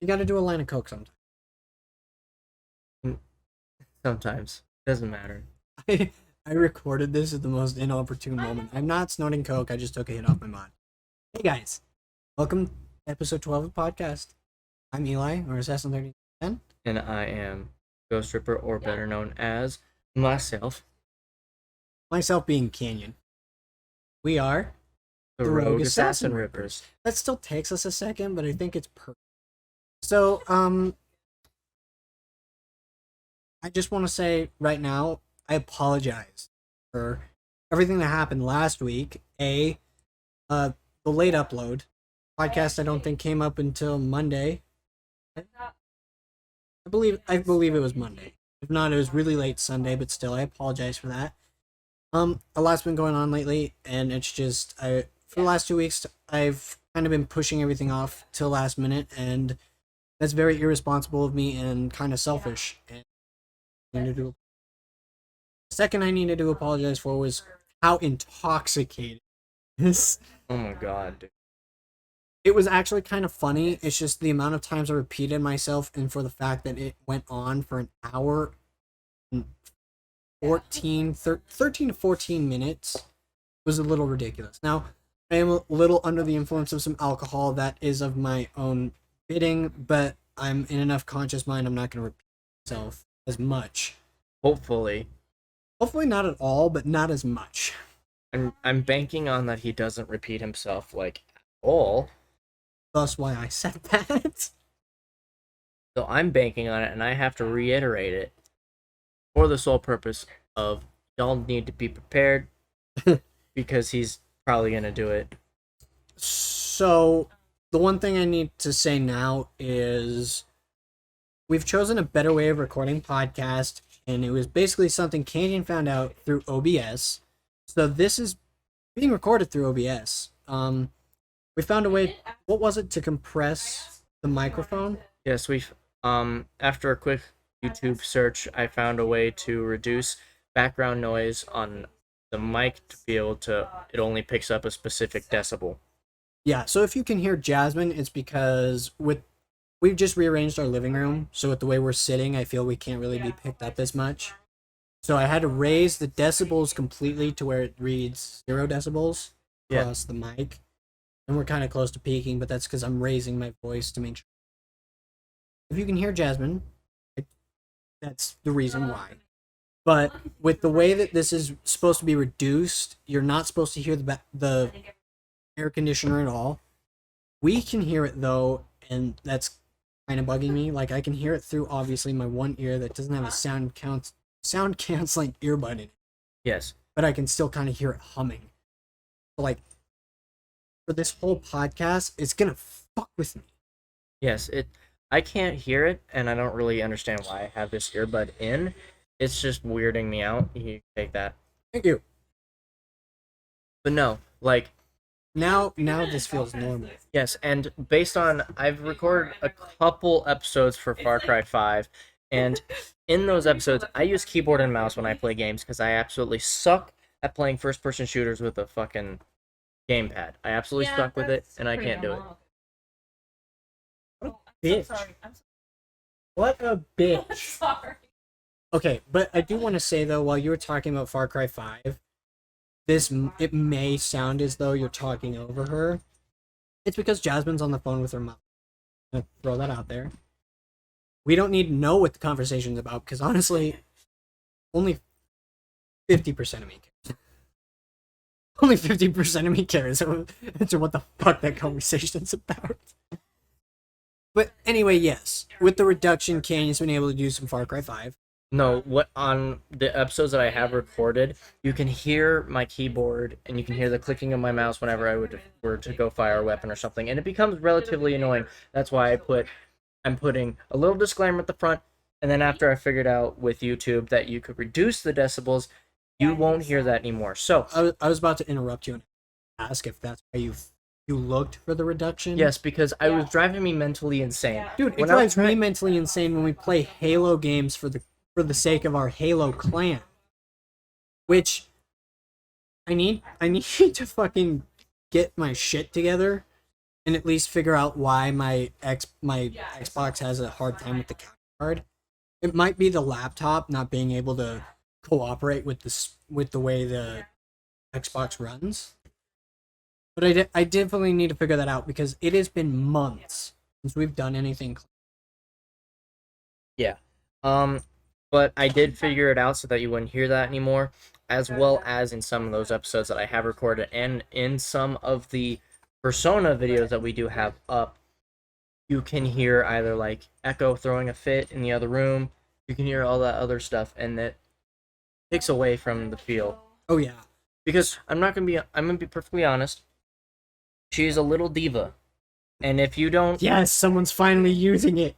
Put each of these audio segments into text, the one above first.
You got to do a line of coke sometimes. Sometimes. Doesn't matter. I recorded this at the most inopportune moment. I'm not snorting coke. I just took a hit off my mod. Hey guys, welcome to episode 12 of the podcast. I'm Eli, or Assassin 3010. And I am Ghost Ripper, or better known as myself, Myself being Canyon. We are the Rogue Assassin Rippers. That still takes us a second, but I think it's perfect. So, I just want to say right now, I apologize for everything that happened last week. The late upload. Podcast I don't think came up until Monday. I believe it was Monday. If not, it was really late Sunday, but still I apologize for that. A lot's been going on lately, and it's just for the last 2 weeks I've kind of been pushing everything off till last minute, and that's very irresponsible of me and kind of selfish. And the second I needed to apologize for was how intoxicated this. Oh my god, dude. It was actually kind of funny. It's just the amount of times I repeated myself, and for the fact that it went on for an hour and 13 to 14 minutes was a little ridiculous. Now, I am a little under the influence of some alcohol that is of my own bidding, but I'm in enough conscious mind I'm not going to repeat myself as much. Hopefully Not at all, but not as much. I'm banking on that he doesn't repeat himself like at all. That's why I said that. So I'm banking on it, and I have to reiterate it for the sole purpose of y'all need to be prepared because he's probably gonna do it. So, the one thing I need to say now is we've chosen a better way of recording podcast, and it was basically something Canyon found out through OBS. So this is being recorded through OBS. We found a way, what was it, to compress the microphone? Yes, after a quick YouTube search, I found a way to reduce background noise on the mic to be able to, it only picks up a specific decibel. Yeah, so if you can hear Jasmine, it's because we've just rearranged our living room, so with the way we're sitting, I feel we can't really be picked up as much. So I had to raise the decibels completely to where it reads 0 decibels across the mic. And we're kind of close to peaking, but that's because I'm raising my voice to make sure. If you can hear Jasmine, that's the reason why. But with the way that this is supposed to be reduced, you're not supposed to hear the air conditioner at all. We can hear it though, and that's kind of bugging me. Like I can hear it through obviously my one ear that doesn't have a sound canceling earbud in it. Yes. But I can still kind of hear it humming. So like for this whole podcast, it's gonna fuck with me. Yes, I can't hear it, and I don't really understand why I have this earbud in. It's just weirding me out. You take that. Thank you. But no, like now this feels normal. Yes, and based on I've recorded a couple episodes for Far Cry 5, and in those episodes I use keyboard and mouse when I play games because I absolutely suck at playing first-person shooters with a fucking gamepad. I absolutely suck with it, and I can't do it. What a bitch. What a bitch. Sorry. Okay, but I do want to say though, while you were talking about Far Cry 5, it may sound as though you're talking over her. It's because Jasmine's on the phone with her mom. I'm gonna throw that out there. We don't need to know what the conversation's about, because honestly, only 50% of me cares. Only 50% of me cares as to what the fuck that conversation's about. But anyway, yes. With the reduction, Canyon's been able to do some Far Cry 5. No, what on the episodes that I have recorded, you can hear my keyboard and you can hear the clicking of my mouse whenever I were to go fire a weapon or something, and it becomes relatively annoying. That's why I'm putting a little disclaimer at the front, and then after I figured out with YouTube that you could reduce the decibels, you won't hear that anymore. So I was about to interrupt you and ask if that's why you looked for the reduction. Yes, because I was driving me mentally insane. Dude, it drives me mentally insane when we play Halo games for the sake of our Halo clan. Which I need to fucking get my shit together and at least figure out why my Xbox has a hard time with the capture card. It might be the laptop not being able to cooperate with with the way the Xbox runs. But I definitely need to figure that out because it has been months since we've done anything. Yeah. But I did figure it out so that you wouldn't hear that anymore, as well as in some of those episodes that I have recorded and in some of the Persona videos that we do have up. You can hear either like Echo throwing a fit in the other room. You can hear all that other stuff, and it takes away from the feel. Oh yeah, Because I'm gonna be perfectly honest. She's a little diva, and if you don't, yes, someone's finally using it.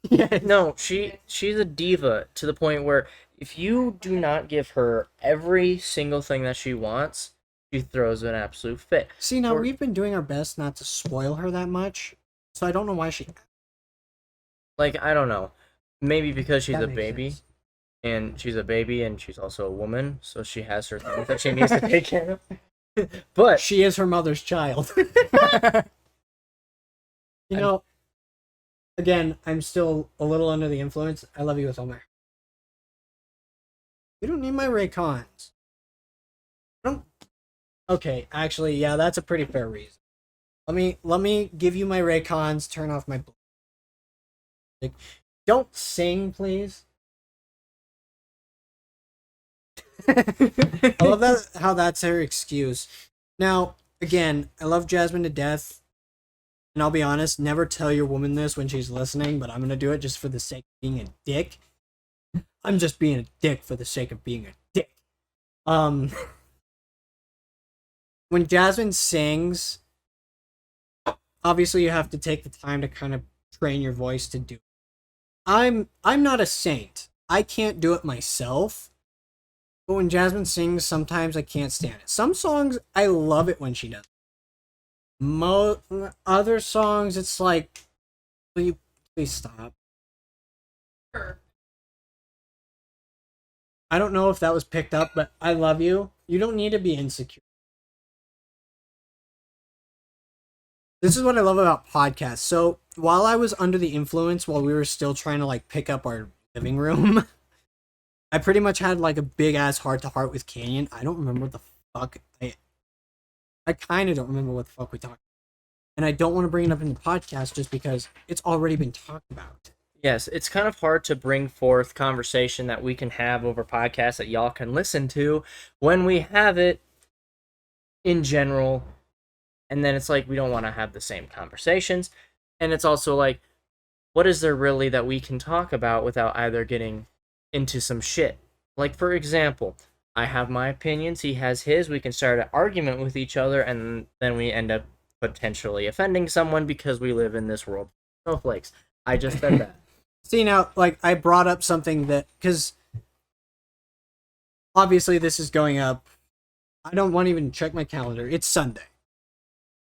Yes. no, she's a diva to the point where if you do not give her every single thing that she wants, she throws an absolute fit. See, now Or- we've been doing our best not to spoil her that much, so I don't know why she. Like, I don't know, maybe because she's That a makes baby, sense. and she's a baby, and she's also a woman, so she has her things that she needs to take care of. But She is her mother's child. You know, again, I'm still a little under the influence. I love you with all my heart. You don't need my Raycons. I don't. Okay, actually, yeah, that's a pretty fair reason. Let me give you my Raycons. Turn off my. Like, don't sing, please. I love that how that's her excuse. Now, again, I love Jasmine to death. And I'll be honest, never tell your woman this when she's listening, but I'm gonna do it just for the sake of being a dick. I'm just being a dick for the sake of being a dick. Um, when Jasmine sings, obviously you have to take the time to kind of train your voice to do it. I'm not a saint. I can't do it myself. But when Jasmine sings, sometimes I can't stand it. Some songs I love it when she does. Other songs, it's like, will you please stop? I don't know if that was picked up, but I love you. You don't need to be insecure. This is what I love about podcasts. So while I was under the influence, while we were still trying to like pick up our living room, I pretty much had like a big ass heart to heart with Canyon. I don't remember what the fuck I kind of don't remember what the fuck we talked. And I don't want to bring it up in the podcast just because it's already been talked about. yes, it's kind of hard to bring forth conversation that we can have over podcasts that y'all can listen to when we have it in general. And then it's like we don't want to have the same conversations. And it's also like, what is there really that we can talk about without either getting into some shit? Like, for example, I have my opinions, he has his, we can start an argument with each other, and then we end up potentially offending someone because we live in this world of snowflakes. I just said that. See, now, like, I brought up something that, because obviously this is going up. I don't want to even check my calendar. It's Sunday.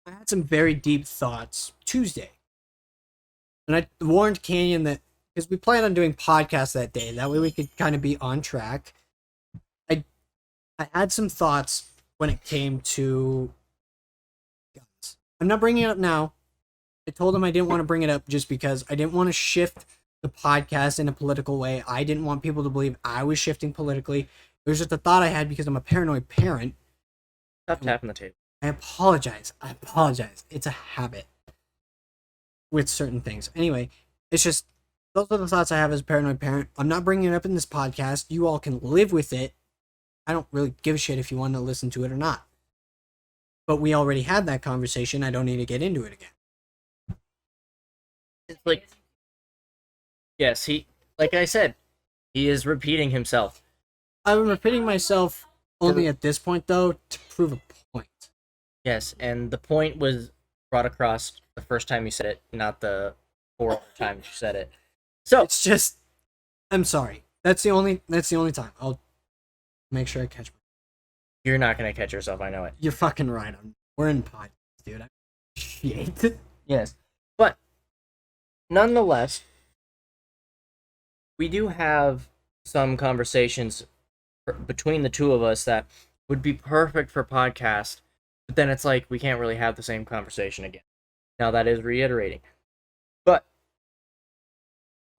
I had some very deep thoughts Tuesday. And I warned Canyon that, because we planned on doing podcasts that day, that way we could kind of be on track. I had some thoughts when it came to guns. I'm not bringing it up now. I told him I didn't want to bring it up just because I didn't want to shift the podcast in a political way. I didn't want people to believe I was shifting politically. It was just a thought I had because I'm a paranoid parent. Stop tapping the table. I apologize. It's a habit with certain things. Anyway, it's just those are the thoughts I have as a paranoid parent. I'm not bringing it up in this podcast. You all can live with it. I don't really give a shit if you want to listen to it or not. But we already had that conversation. I don't need to get into it again. It's like, yes, like I said, he is repeating himself. I'm repeating myself only at this point, though, to prove a point. Yes, and the point was brought across the first time you said it, not the 4 times you said it. So It's just, I'm sorry. That's the only time. I'll make sure I catch my. you're not gonna catch yourself. I know it. You're fucking right. We're in podcast, dude. I appreciate it. Yes, but nonetheless, we do have some conversations between the two of us that would be perfect for podcast. But then it's like we can't really have the same conversation again. Now that is reiterating. But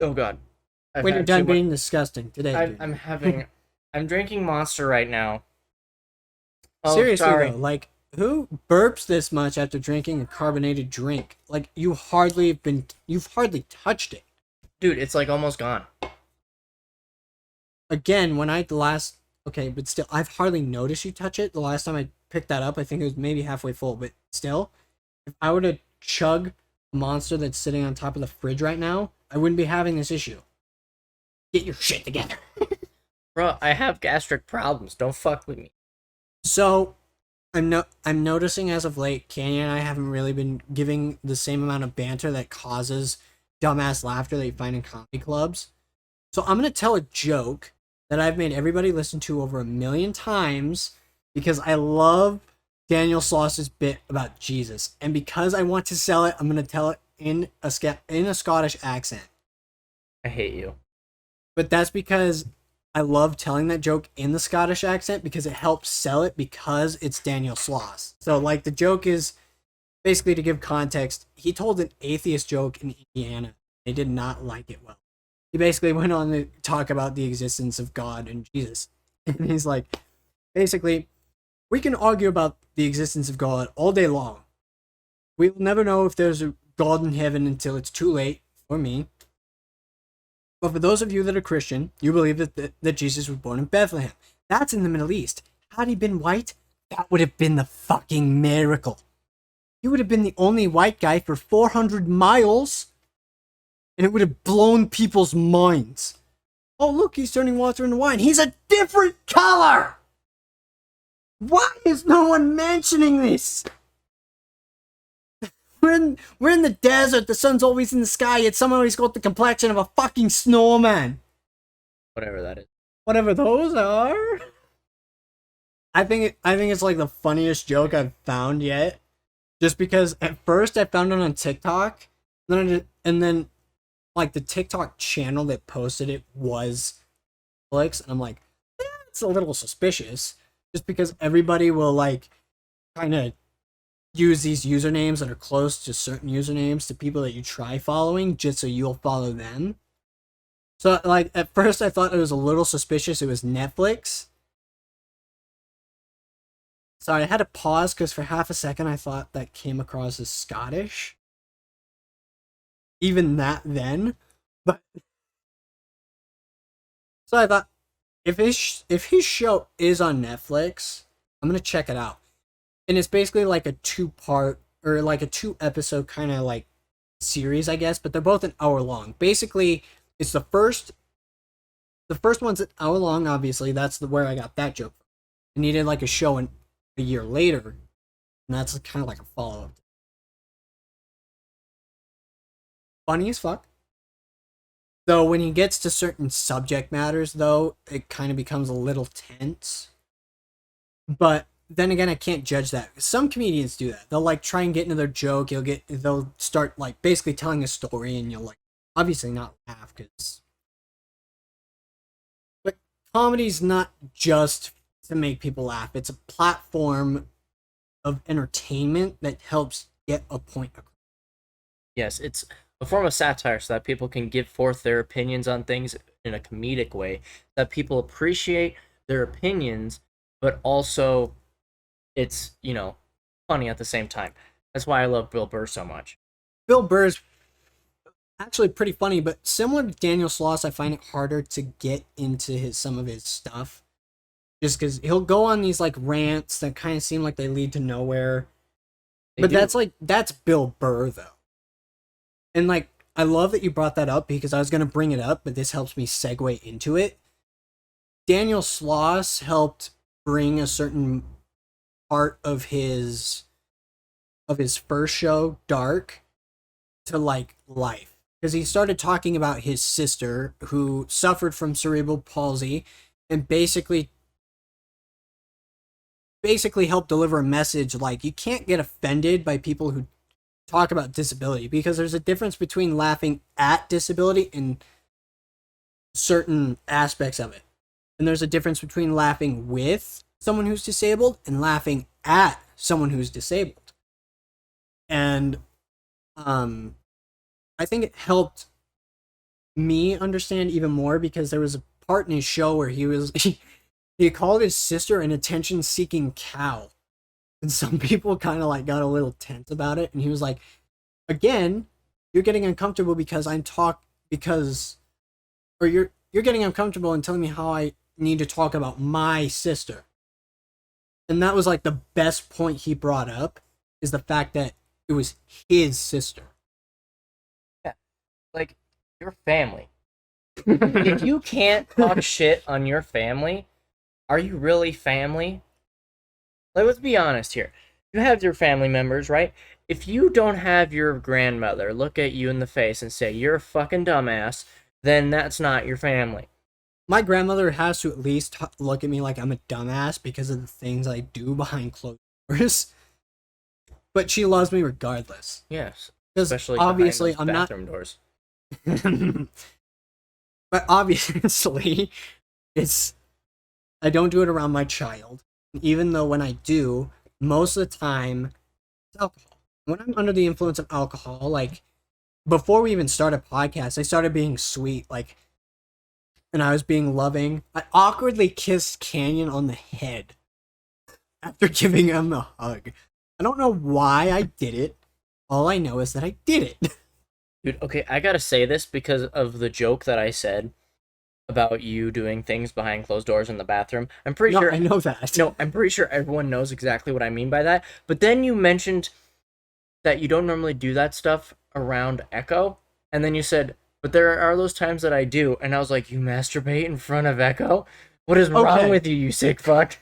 oh god, I've When you're had too done much. being disgusting today, I'm dude. having. I'm drinking Monster right now. Oh, Seriously though, sorry, like who burps this much after drinking a carbonated drink? Like you've hardly touched it. dude. It's like almost gone. Again, when I last okay, but still, I've hardly noticed you touch it. The last time I picked that up, I think it was maybe halfway full, but still, if I were to chug a monster that's sitting on top of the fridge right now, I wouldn't be having this issue. Get your shit together. Bro, I have gastric problems. Don't fuck with me. So, I'm noticing as of late, Canyon and I haven't really been giving the same amount of banter that causes dumbass laughter that you find in comedy clubs. So I'm gonna tell a joke that I've made everybody listen to over 1,000,000 times because I love Daniel Sloss's bit about Jesus, and because I want to sell it, I'm gonna tell it in a Scottish accent. I hate you. But that's because I love telling that joke in the Scottish accent because it helps sell it because it's Daniel Sloss. So like the joke is basically to give context, he told an atheist joke in Indiana. They did not like it well. He basically went on to talk about the existence of God and Jesus. And he's like, basically, we can argue about the existence of God all day long. We'll never know if there's a God in heaven until it's too late, for me. But for those of you that are Christian, you believe that Jesus was born in Bethlehem. That's in the Middle East. Had he been white, that would have been the fucking miracle. He would have been the only white guy for 400 miles, and it would have blown people's minds. Oh, look, he's turning water into wine. He's a different color! Why is no one mentioning this? We're in the desert. The sun's always in the sky, yet somehow he's got the complexion of a fucking snowman. Whatever that is. Whatever those are. I think it's like the funniest joke I've found yet. Just because at first I found it on TikTok, and then like the TikTok channel that posted it was Netflix, and I'm like, it's a little suspicious. Just because everybody will like kind of use these usernames that are close to certain usernames to people that you try following just so you'll follow them. So like at first I thought it was a little suspicious it was Netflix. Sorry, I had to pause because for half a second I thought that came across as Scottish. Even that then. But so I thought if his show is on Netflix, I'm gonna check it out. And it's basically like a 2-part or like a 2-episode kind of like series, I guess, but they're both an hour long. Basically, it's the first one's an hour long, obviously. That's where I got that joke. I needed like a show a year later, and that's kind of like a follow up. Funny as fuck. Though when he gets to certain subject matters, though, it kind of becomes a little tense. But then again, I can't judge that. Some comedians do that. They'll like try and get into their joke. They'll start like basically telling a story, and you'll like obviously not laugh because. But comedy's not just to make people laugh. It's a platform of entertainment that helps get a point across. Yes, it's a form of satire so that people can give forth their opinions on things in a comedic way, that people appreciate their opinions, but also it's, funny at the same time. That's why I love Bill Burr so much. Bill Burr's actually pretty funny, but similar to Daniel Sloss, I find it harder to get into some of his stuff. Just because he'll go on these like rants that kind of seem like they lead to nowhere. But that's Bill Burr though. And like I love that you brought that up because I was gonna bring it up, but this helps me segue into it. Daniel Sloss helped bring a certain part of his first show, Dark, to like life. Because he started talking about his sister who suffered from cerebral palsy and basically helped deliver a message like you can't get offended by people who talk about disability because there's a difference between laughing at disability and certain aspects of it. And there's a difference between laughing with someone who's disabled and laughing at someone who's disabled. And I think it helped me understand even more because there was a part in his show where he called his sister an attention-seeking cow, and some people kind of like got a little tense about it, and he was like, again, you're getting uncomfortable because or you're getting uncomfortable and telling me how I need to talk about my sister. And that was like the best point he brought up, is the fact that it was his sister. Yeah, like your family. If you can't talk shit on your family, are you really family? Like, let's be honest here. You have your family members, right? If you don't have your grandmother look at you in the face and say you're a fucking dumbass, then that's not your family. My grandmother has to at least look at me like I'm a dumbass because of the things I do behind closed doors. But she loves me regardless. Yes, Because especially obviously behind I'm those not. bathroom doors. But obviously, it's I don't do it around my child. Even though when I do, most of the time it's alcohol. When I'm under the influence of alcohol, like before we even started podcast, I started being sweet, like, and I was being loving. I awkwardly kissed Canyon on the head after giving him a hug. I don't know why I did it. All I know is that I did it. Dude, okay, I gotta say this because of the joke that I said about you doing things behind closed doors in the bathroom. I'm pretty No, sure. I know that. No, I'm pretty sure everyone knows exactly what I mean by that. But then you mentioned that you don't normally do that stuff around Echo, and then you said, "But there are those times that I do," and I was like, "You masturbate in front of Echo? What is wrong Okay. with you, you sick fuck?"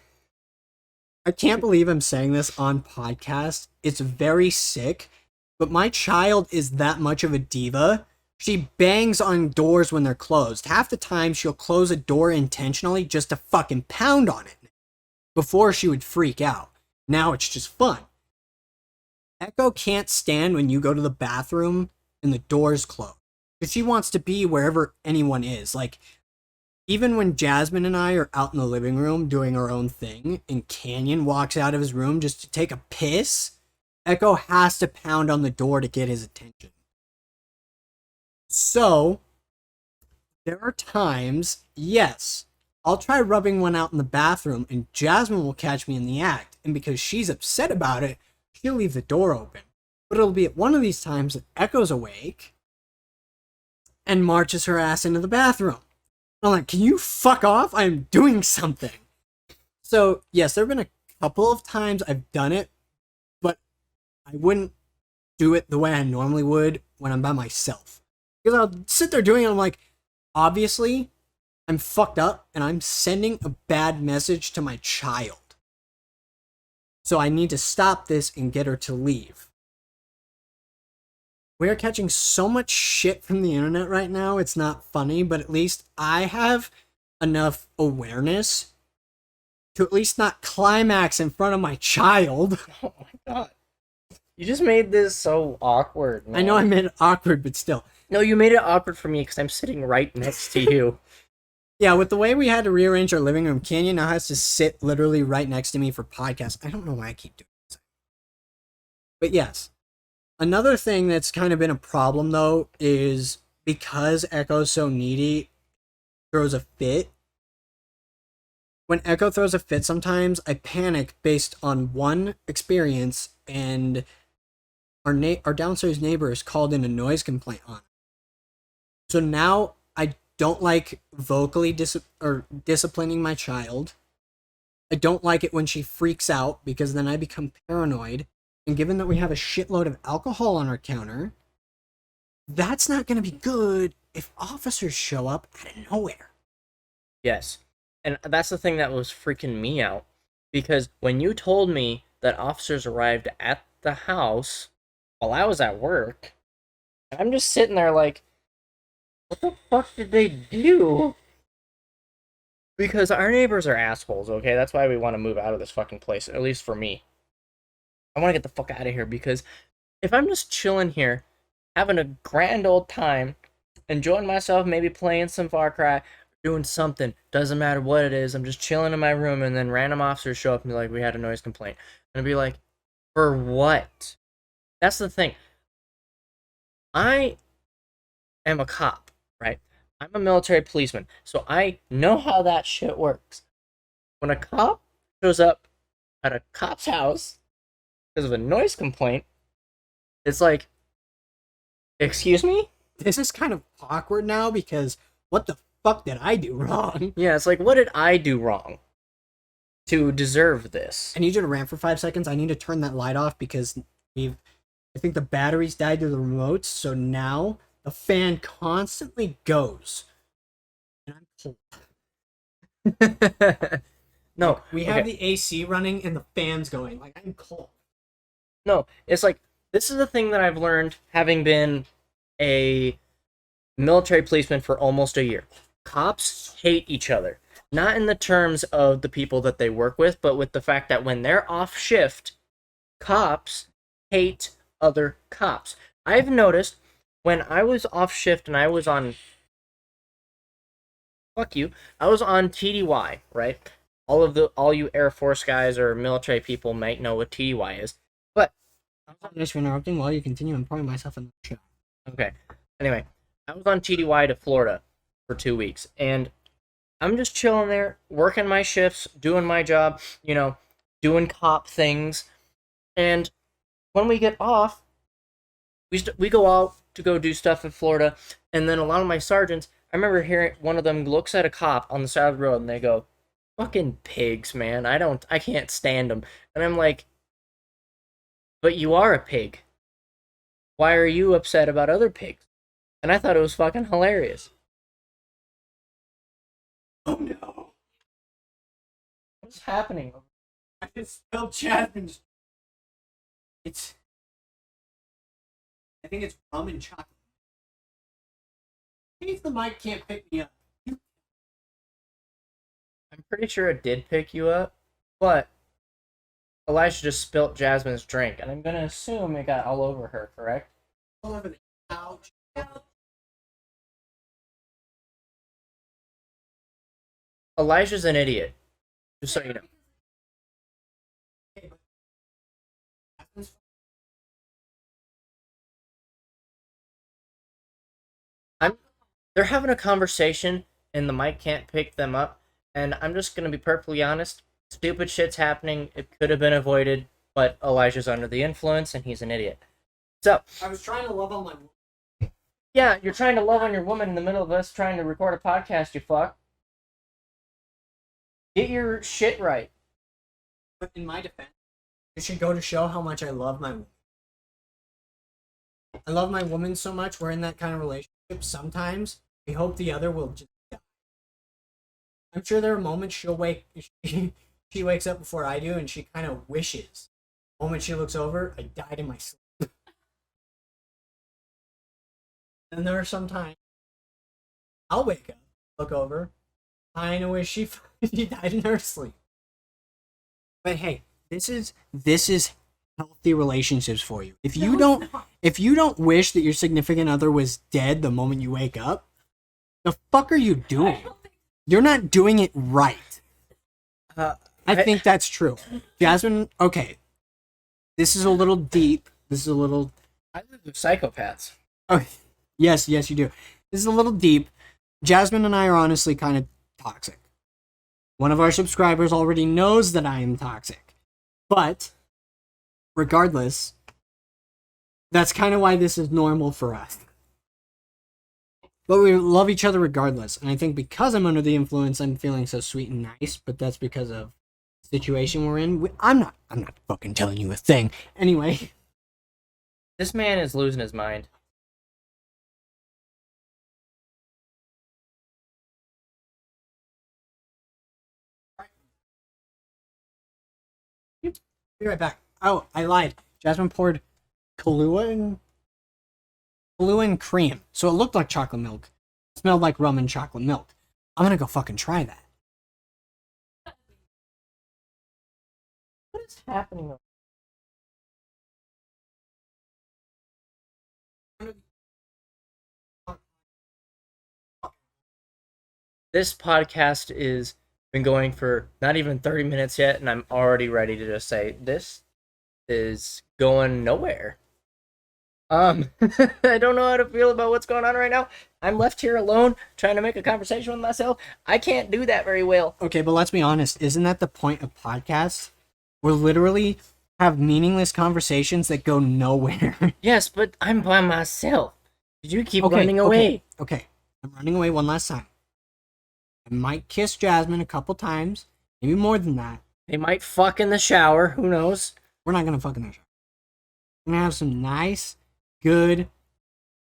I can't believe I'm saying this on podcast. It's very sick, but my child is that much of a diva. She bangs on doors when they're closed. Half the time, she'll close a door intentionally just to fucking pound on it. Before, she would freak out. Now it's just fun. Echo can't stand when you go to the bathroom and the door's closed. Because she wants to be wherever anyone is. Like, even when Jasmine and I are out in the living room doing our own thing, and Canyon walks out of his room just to take a piss, Echo has to pound on the door to get his attention. So, there are times, yes, I'll try rubbing one out in the bathroom, and Jasmine will catch me in the act, and because she's upset about it, she'll leave the door open. But it'll be at one of these times that Echo's awake and marches her ass into the bathroom. I'm like, can you fuck off? I'm doing something. So, yes, there have been a couple of times I've done it, but I wouldn't do it the way I normally would when I'm by myself. Because I'll sit there doing it, I'm like, obviously, I'm fucked up and I'm sending a bad message to my child. So I need to stop this and get her to leave. We are catching so much shit from the internet right now, it's not funny, but at least I have enough awareness to at least not climax in front of my child. Oh my god. You just made this so awkward, man. I know I made it awkward, but still. No, you made it awkward for me because I'm sitting right next to you. Yeah, with the way we had to rearrange our living room, Canyon now has to sit literally right next to me for podcasts. I don't know why I keep doing this. But yes. Another thing that's kind of been a problem, though, is because Echo's so needy, throws a fit. When Echo throws a fit sometimes, I panic based on one experience, and our downstairs neighbor has called in a noise complaint on it. So now I don't like vocally disciplining my child. I don't like it when she freaks out because then I become paranoid. And given that we have a shitload of alcohol on our counter, that's not going to be good if officers show up out of nowhere. Yes. And that's the thing that was freaking me out. Because when you told me that officers arrived at the house while I was at work, I'm just sitting there like, what the fuck did they do? Because our neighbors are assholes, okay? That's why we want to move out of this fucking place, at least for me. I want to get the fuck out of here because if I'm just chilling here, having a grand old time, enjoying myself, maybe playing some Far Cry, doing something, doesn't matter what it is, I'm just chilling in my room and then random officers show up and be like, we had a noise complaint. And I'd be like, for what? That's the thing. I am a cop, right? I'm a military policeman, so I know how that shit works. When a cop shows up at a cop's house because of a noise complaint, it's like, excuse me? This is kind of awkward now because what the fuck did I do wrong? Yeah, it's like, what did I do wrong to deserve this? I need you to rant for 5 seconds. I need to turn that light off because I think the batteries died to the remotes, so now the fan constantly goes. And I'm cold. No, We have okay. the AC running and the fan's going. Like, I'm cold. No, it's like, this is the thing that I've learned having been a military policeman for almost a year. Cops hate each other. Not in the terms of the people that they work with, but with the fact that when they're off shift, cops hate other cops. I've noticed when I was off shift and I was on, fuck you, I was on TDY, right? All you Air Force guys or military people might know what TDY is. But Thanks for interrupting while you continue. I'm pouring myself in the shot. okay. Anyway, I was on TDY to Florida for 2 weeks, and I'm just chilling there, working my shifts, doing my job, doing cop things. And when we get off, we go out to go do stuff in Florida, and then a lot of my sergeants, I remember hearing one of them looks at a cop on the side of the road, and they go, "Fucking pigs, man! I can't stand them." And I'm like, "But you are a pig. Why are you upset about other pigs?" And I thought it was fucking hilarious. Oh no. What's happening? I just spilled Jasmine's. It's. I think it's rum and chocolate. In case the mic can't pick me up. I'm pretty sure it did pick you up, but Elijah just spilt Jasmine's drink, and I'm gonna assume it got all over her, correct? All over the couch. Elijah's an idiot, just so you know. I'm They're having a conversation and the mic can't pick them up, and I'm just gonna be perfectly honest. Stupid shit's happening. It could have been avoided, but Elijah's under the influence and he's an idiot. So I was trying to love on my. yeah, you're trying to love on your woman in the middle of us trying to record a podcast, you fuck. Get your shit right. But in my defense, it should go to show how much I love my woman. I love my woman so much. We're in that kind of relationship. Sometimes we hope the other will just die. I'm sure there are moments she'll wake. She wakes up before I do, and she kind of wishes. The moment she looks over, I died in my sleep. And there are some times I'll wake up, look over, kind of wish she died in her sleep. But hey, this is healthy relationships for you. If you don't wish that your significant other was dead the moment you wake up, the fuck are you doing? You're not doing it right. I think that's true. Jasmine, okay. This is a little deep. This is a little. I live with psychopaths. Oh, yes, you do. This is a little deep. Jasmine and I are honestly kind of toxic. One of our subscribers already knows that I am toxic. But, regardless, that's kind of why this is normal for us. But we love each other regardless. And I think because I'm under the influence, I'm feeling so sweet and nice. But that's because of the situation we're in. I'm not fucking telling you a thing. Anyway. This man is losing his mind. Be right back. Oh, I lied. Jasmine poured Kahlua and cream. So it looked like chocolate milk. It smelled like rum and chocolate milk. I'm gonna go fucking try that. What is happening? This podcast is been going for not even 30 minutes yet, and I'm already ready to just say this is going nowhere. I don't know how to feel about what's going on right now. I'm left here alone trying to make a conversation with myself. I can't do that very well. Okay, but let's be honest. Isn't that the point of podcasts? We're literally have meaningless conversations that go nowhere. Yes, but I'm by myself. You keep Okay, running away. Okay. I'm running away one last time. I might kiss Jasmine a couple times, maybe more than that. They might fuck in the shower. Who knows? We're not gonna fuck in the shower. We're gonna have some nice, good.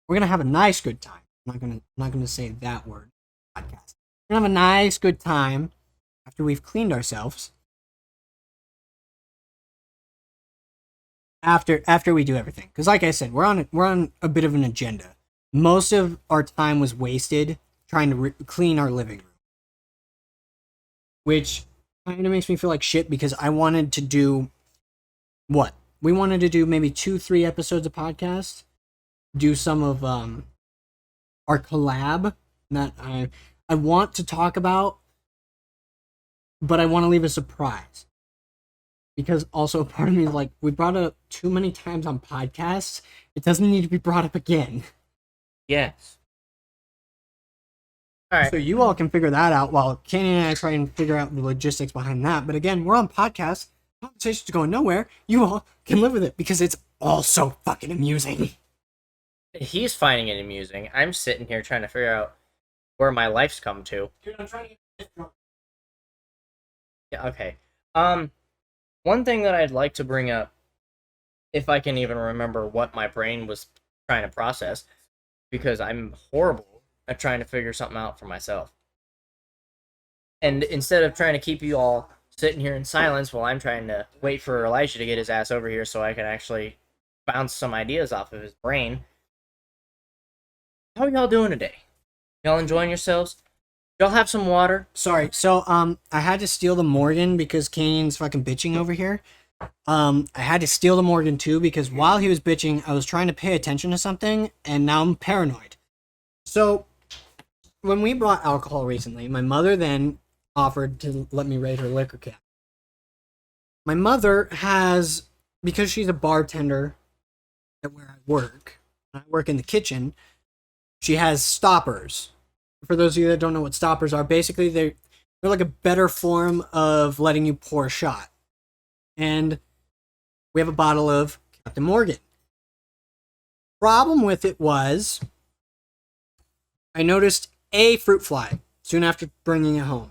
We're gonna have a nice, good time. I'm not gonna say that word. Podcast. We're gonna have a nice, good time after we've cleaned ourselves. After we do everything, because like I said, we're on a bit of an agenda. Most of our time was wasted trying to clean our living room, which kind of makes me feel like shit because I wanted to do what we wanted to do, maybe 2-3 episodes of podcast, do some of our collab that I want to talk about, but I want to leave a surprise. Because also part of me is like, we brought it up too many times on podcasts. It doesn't need to be brought up again. Yes. All right. So you all can figure that out while Kenny and I try and figure out the logistics behind that. But again, we're on podcasts. Conversation's going nowhere. You all can live with it because it's all so fucking amusing. He's finding it amusing. I'm sitting here trying to figure out where my life's come to. Dude, I'm trying to get drunk. Yeah, okay. One thing that I'd like to bring up, if I can even remember what my brain was trying to process, because I'm horrible at trying to figure something out for myself. And instead of trying to keep you all sitting here in silence while I'm trying to wait for Elijah to get his ass over here so I can actually bounce some ideas off of his brain, how are y'all doing today? Y'all enjoying yourselves? Y'all have some water? Sorry. So I had to steal the Morgan because Canyon's fucking bitching over here. I had to steal the Morgan too because while he was bitching, I was trying to pay attention to something, and now I'm paranoid. So when we brought alcohol recently, my mother then offered to let me raid her liquor cabinet. My mother has, because she's a bartender at where I work in the kitchen, she has stoppers. For those of you that don't know what stoppers are, basically they're like a better form of letting you pour a shot. And we have a bottle of Captain Morgan. Problem with it was I noticed a fruit fly soon after bringing it home.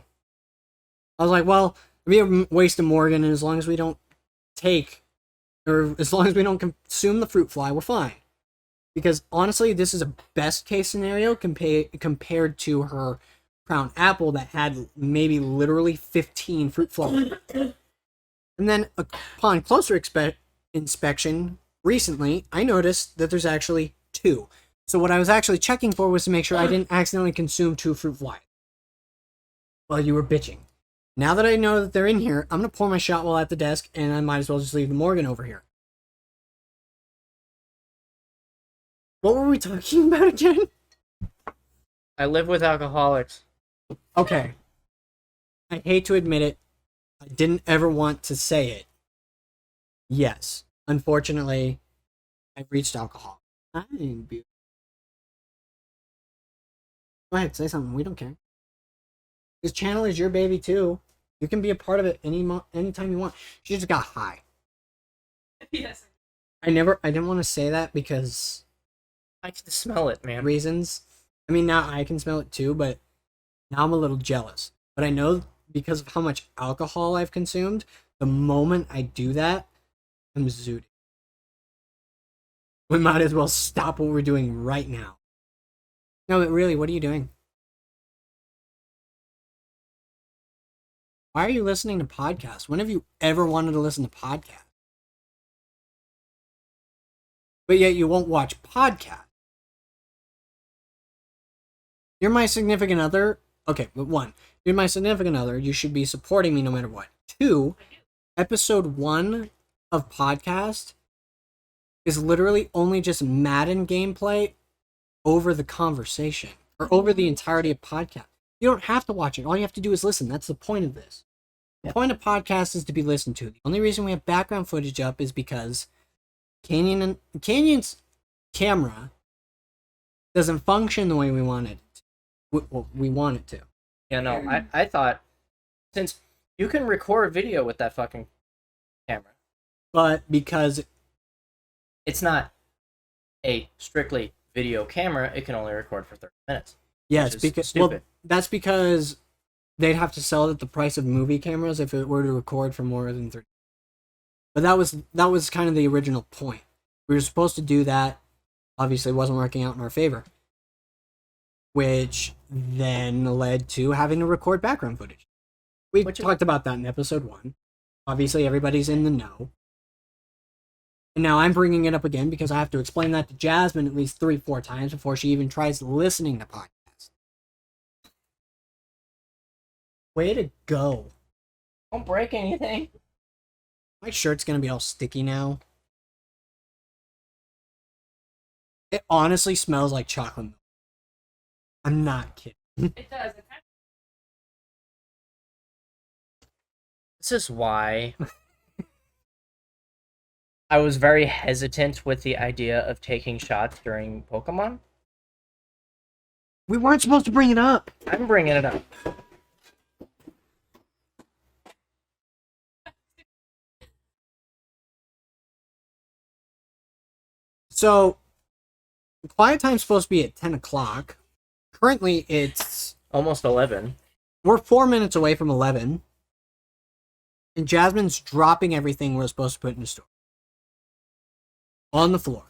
I was like, well, it'd be a waste of Morgan, and as long as we don't consume the fruit fly, we're fine. Because honestly, this is a best case scenario compared to her crown apple that had maybe literally 15 fruit flies. And then upon closer inspection recently, I noticed that there's actually 2. So what I was actually checking for was to make sure I didn't accidentally consume 2 fruit flies while you were bitching. Now that I know that they're in here, I'm going to pour my shot while at the desk, and I might as well just leave the Morgan over here. What were we talking about again? I live with alcoholics. Okay. I hate to admit it. I didn't ever want to say it. Yes. Unfortunately, I've reached alcohol. I'm beautiful. Go ahead, say something. We don't care. This channel is your baby too. You can be a part of it anytime you want. She just got high. Yes. I didn't want to say that because I can smell it, man. reasons. I mean, now I can smell it too, but now I'm a little jealous. But I know because of how much alcohol I've consumed, the moment I do that, I'm zooted. We might as well stop what we're doing right now. No, but really, what are you doing? Why are you listening to podcasts? When have you ever wanted to listen to podcasts? But yet you won't watch podcasts. You're my significant other. Okay, but 1, you're my significant other. You should be supporting me no matter what. 2, episode 1 of podcast is literally only just Madden gameplay over the conversation or over the entirety of podcast. You don't have to watch it. All you have to do is listen. That's the point of this. The point of podcast is to be listened to. The only reason we have background footage up is because Canyon's camera doesn't function the way we want it to. We want it to. Yeah, no, I thought since you can record video with that fucking camera, But because it's not a strictly video camera, it can only record for 30 minutes. yes, Which is because stupid. that's because they'd have to sell it at the price of movie cameras if it were to record for more than 30. But that was kind of the original point. We were supposed to do that. Obviously, it wasn't working out in our favor, which then led to having to record background footage. We talked about that in episode 1. Obviously, everybody's in the know. And now I'm bringing it up again because I have to explain that to Jasmine at least 3-4 times before she even tries listening to podcasts. Way to go. Don't break anything. My shirt's gonna be all sticky now. It honestly smells like chocolate milk. I'm not kidding. It does. It kind This is why I was very hesitant with the idea of taking shots during Pokemon. We weren't supposed to bring it up. I'm bringing it up. So, quiet time's supposed to be at 10 o'clock. Currently, it's... Almost 11. We're 4 minutes away from 11. And Jasmine's dropping everything we're supposed to put in the store. On the floor.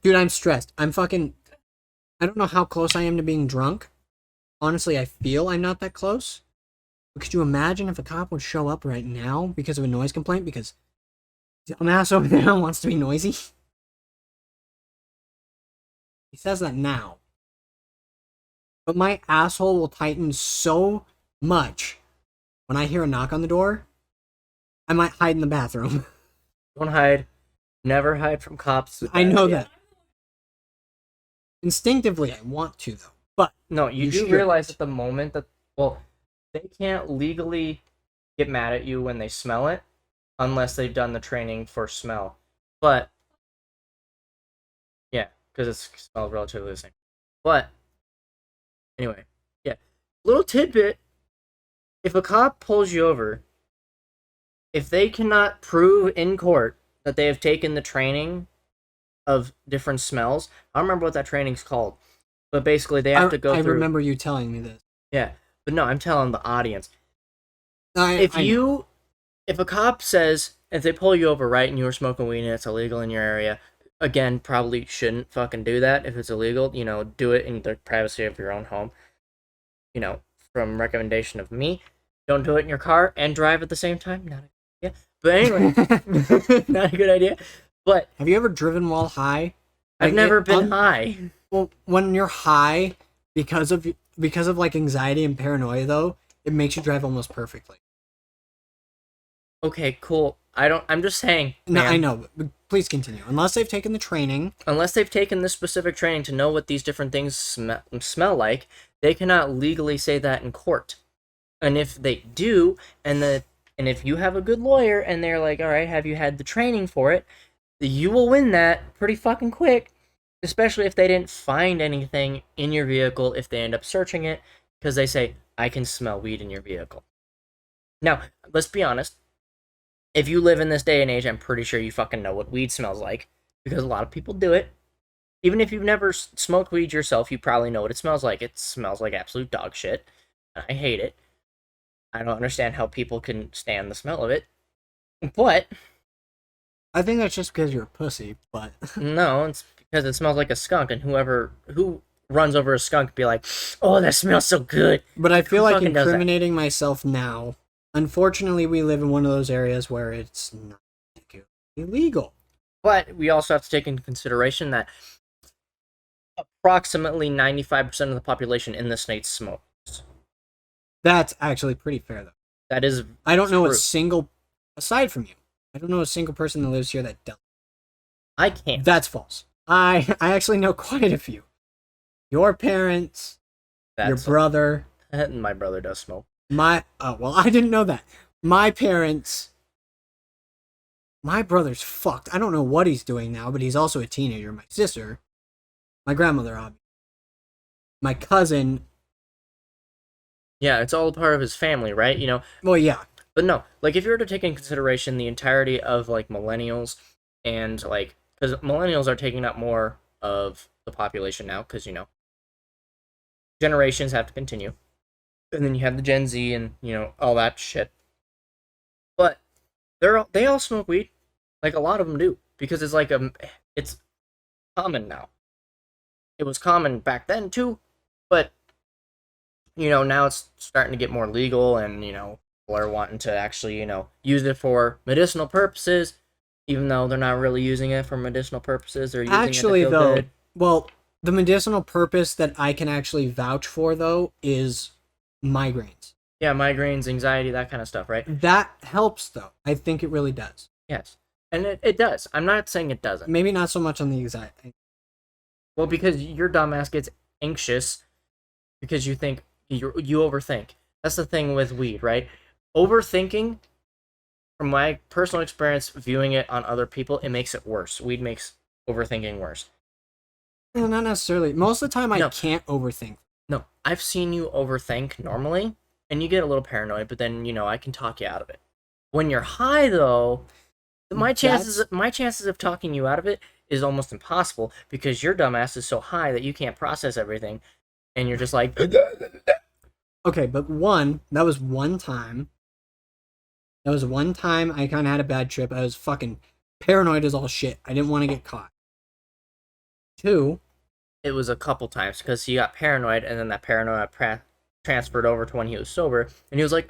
Dude, I'm stressed. I'm fucking... I don't know how close I am to being drunk. Honestly, I feel I'm not that close. But could you imagine if a cop would show up right now because of a noise complaint? Because dumbass over there wants to be noisy. He says that now. But my asshole will tighten so much when I hear a knock on the door, I might hide in the bathroom. Don't hide. Never hide from cops. I know that. Instinctively, I want to, though. But No, you do should. realize at the moment that, well, they can't legally get mad at you when they smell it unless they've done the training for smell. But, yeah, because it smells relatively the same. But, anyway, yeah. Little tidbit, if a cop pulls you over, if they cannot prove in court that they have taken the training of different smells, I don't remember what that training's called, but basically they have to go I through... remember you telling me this. Yeah, but no, I'm telling the audience. I If a cop says, if they pull you over, right, and you were smoking weed and it's illegal in your area, again, probably shouldn't fucking do that if it's illegal. You know, do it in the privacy of your own home. You know, from recommendation of me, don't do it in your car and drive at the same time. Not a good idea. But anyway, not a good idea. But Have you ever driven while high? I've Like, never been high. Well, when you're high, because of like anxiety and paranoia, though, it makes you drive almost perfectly. Okay, cool. I'm just saying. No, man. I know, but please continue. Unless they've taken the training. Unless they've taken this specific training to know what these different things smell like, they cannot legally say that in court. And if they do, and if you have a good lawyer and they're like, all right, have you had the training for it? You will win that pretty fucking quick, especially if they didn't find anything in your vehicle if they end up searching it, because they say, I can smell weed in your vehicle. Now, let's be honest. If you live in this day and age, I'm pretty sure you fucking know what weed smells like, because a lot of people do it. Even if you've never smoked weed yourself, you probably know what it smells like. It smells like absolute dog shit. And I hate it. I don't understand how people can stand the smell of it. But I think that's just because you're a pussy, but no, it's because it smells like a skunk, and who runs over a skunk be like, oh, that smells so good. but I feel like fucking does that? incriminating myself now. Unfortunately, we live in one of those areas where it's not illegal. But we also have to take into consideration that approximately 95% of the population in the state smokes. That's actually pretty fair, though. That is I don't know a true. single, aside from you, I don't know a single person that lives here that does. I can't. That's false. I actually know quite a few. Your parents, your brother, My brother does smoke. well, I didn't know that. My parents, my brother's fucked. I don't know what he's doing now, but he's also a teenager. My sister, my grandmother, obviously. My cousin, Yeah, it's all a part of his family, right? well, yeah. But no, like if you were to take in consideration the entirety of like millennials and like because millennials are taking up more of the population now because generations have to continue, and then you have the Gen Z and all that shit. But they all smoke weed, like a lot of them do because it's like it's common now. It was common back then too, but now it's starting to get more legal, and people are wanting to actually use it for medicinal purposes, even though they're not really using it for medicinal purposes. They're using Actually, it to feel though, good. well, the medicinal purpose that I can actually vouch for, though, is migraines. Yeah, migraines, anxiety, that kind of stuff, right? That helps, though. I think it really does. Yes, and it does. I'm not saying it doesn't. Maybe not so much on the anxiety. Well, because your dumbass gets anxious because you think you overthink. That's the thing with weed, right? Overthinking, from my personal experience viewing it on other people, it makes it worse. Weed makes overthinking worse. No, not necessarily. Most of the time, I No. can't overthink. No, I've seen you overthink normally, and you get a little paranoid, but then I can talk you out of it. When you're high, though, my chances of talking you out of it is almost impossible because your dumbass is so high that you can't process everything, and you're just like, Okay, but that was one time. That was one time I kind of had a bad trip. I was fucking paranoid as all shit. I didn't want to get caught. 2, it was a couple times because he got paranoid, and then that paranoia transferred over to when he was sober, and he was like,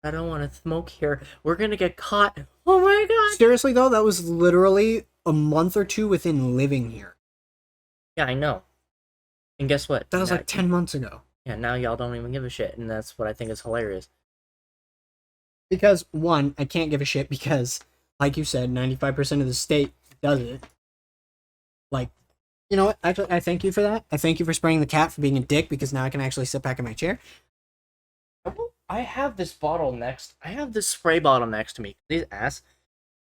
I don't want to smoke here. We're gonna get caught. Oh my god. seriously though, that was literally a month or 2 within living here. Yeah, I know. And guess what? That was Now- like 10 months ago. Yeah, now y'all don't even give a shit, and that's what I think is hilarious. Because, 1, I can't give a shit because, like you said, 95% of the state does it. Like, you know what? Actually, I thank you for that. I thank you for spraying the cat for being a dick because now I can actually sit back in my chair. I have this spray bottle next to me. These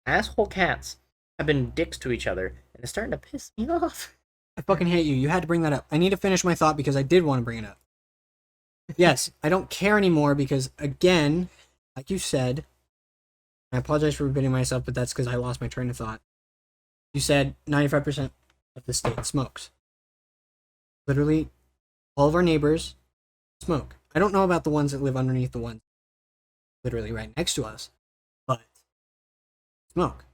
asshole cats have been dicks to each other, and it's starting to piss me off. I fucking hate you. You had to bring that up. I need to finish my thought because I did want to bring it up. Yes, I don't care anymore because, again, like you said, I apologize for repeating myself, but that's because I lost my train of thought. You said 95% of the state smokes. Literally, all of our neighbors smoke. I don't know about the ones that live underneath the ones literally right next to us, but smoke.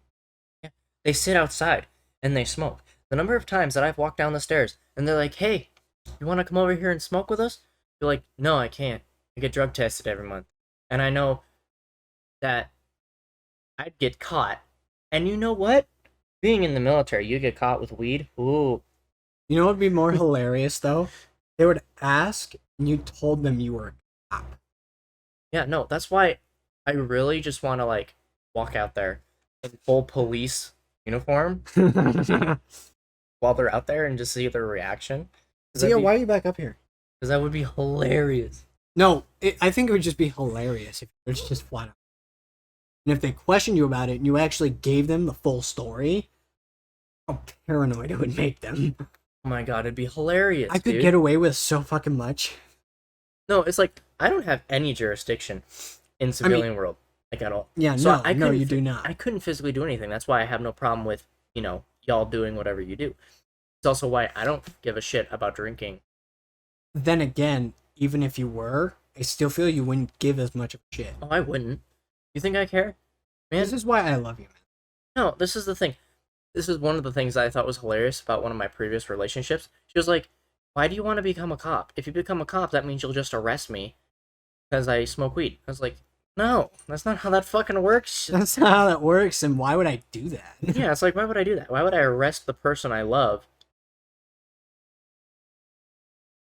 They sit outside and they smoke. The number of times that I've walked down the stairs and they're like, hey, you want to come over here and smoke with us? You're like, no, I can't. I get drug tested every month. And I know that I'd get caught. And you know what? Being in the military, you get caught with weed. Ooh. You know what would be more hilarious, though? They would ask, and you told them you were a cop. Yeah, no, that's why I really just want to, like, walk out there in full police uniform while they're out there and just see their reaction. Zia, why are you back up here? Because that would be hilarious. No, I think it would just be hilarious if it was just flat out. And if they questioned you about it and you actually gave them the full story, how paranoid it would make them. Oh my god, it'd be hilarious. I could dude. get away with so fucking much. No, it's like I don't have any jurisdiction in civilian world, like at all. Yeah, So no, I no, couldn't you do not. I couldn't physically do anything. That's why I have no problem with y'all doing whatever you do. It's also why I don't give a shit about drinking. Then again, even if you were, I still feel you wouldn't give as much of a shit. Oh, I wouldn't. You think I care, man? This is why I love you, man. No, this is the thing. This is one of the things that I thought was hilarious about one of my previous relationships. She was like, why do you want to become a cop? If you become a cop, that means you'll just arrest me because I smoke weed. I was like, no, that's not how that fucking works. That's not how that works, and why would I do that? Yeah, it's like, why would I do that? Why would I arrest the person I love?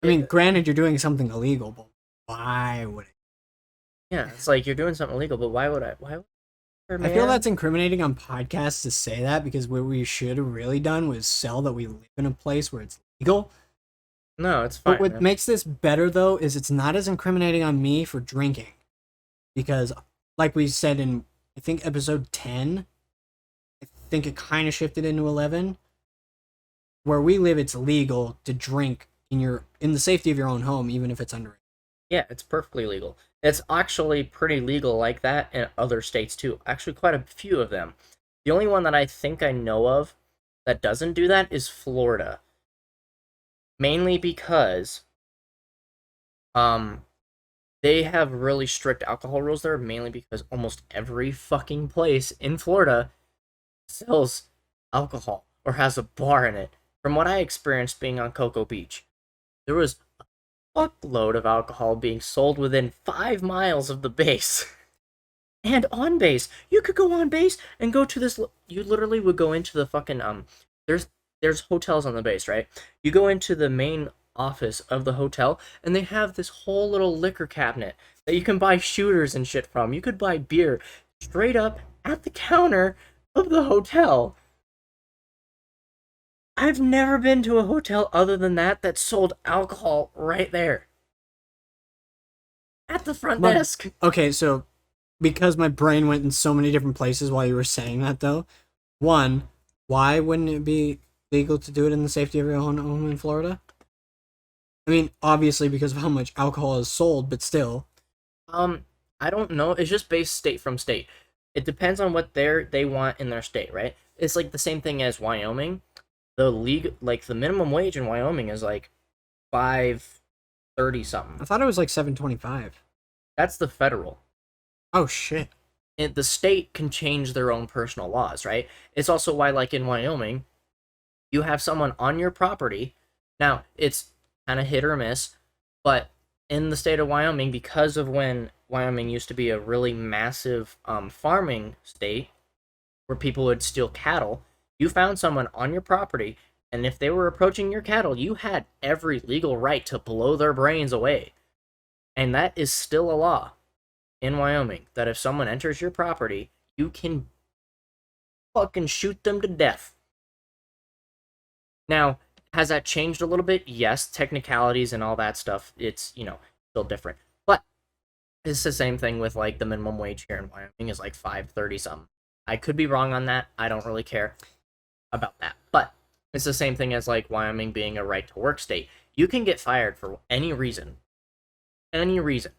I mean, granted, you're doing something illegal, but why would I? Yeah, it's like you're doing something illegal, but why would I? Why would I feel that's incriminating on podcasts to say that because what we should have really done was sell that we live in a place where it's legal. No, it's fine. But what man. makes this better, though, is it's not as incriminating on me for drinking. Because, like we said in, I think, episode 10, think it kind of shifted into 11. Where we live, it's legal to drink in the safety of your own home, even if it's underage. Yeah, it's perfectly legal. It's actually pretty legal like that in other states too. Actually, quite a few of them. The only one that I think I know of that doesn't do that is Florida. Mainly because they have really strict alcohol rules there, mainly because almost every fucking place in Florida sells alcohol or has a bar in it. From what I experienced being on Cocoa Beach, there was a fuckload of alcohol being sold within 5 miles of the base. And on base. You could go on base and go to this. You literally would go into the fucking there's hotels on the base, right? You go into the main office of the hotel, and they have this whole little liquor cabinet that you can buy shooters and shit from. You could buy beer straight up at the counter of the hotel. I've never been to a hotel other than that sold alcohol right there. At the front desk. Okay, so because my brain went in so many different places while you were saying that, though, one, why wouldn't it be legal to do it in the safety of your own home in Florida? I mean, obviously because of how much alcohol is sold, but still. I don't know. It's just based state from state. It depends on what they want in their state, right? It's like the same thing as Wyoming. The minimum wage in Wyoming is like $5.30 something. I thought it was like $7.25. That's the federal. Oh shit. And the state can change their own personal laws, right? It's also why, like in Wyoming, you have someone on your property. Now, it's kind of hit or miss, but in the state of Wyoming, because of when Wyoming used to be a really massive farming state where people would steal cattle, you found someone on your property, and if they were approaching your cattle, you had every legal right to blow their brains away. And that is still a law in Wyoming, that if someone enters your property, you can fucking shoot them to death. Now, has that changed a little bit? Yes, technicalities and all that stuff, it's, still different. But it's the same thing with, like, the minimum wage here in Wyoming is like $5.30 something. I could be wrong on that. I don't really care about that. But it's the same thing as, like, Wyoming being a right-to-work state. You can get fired for any reason. Any reason.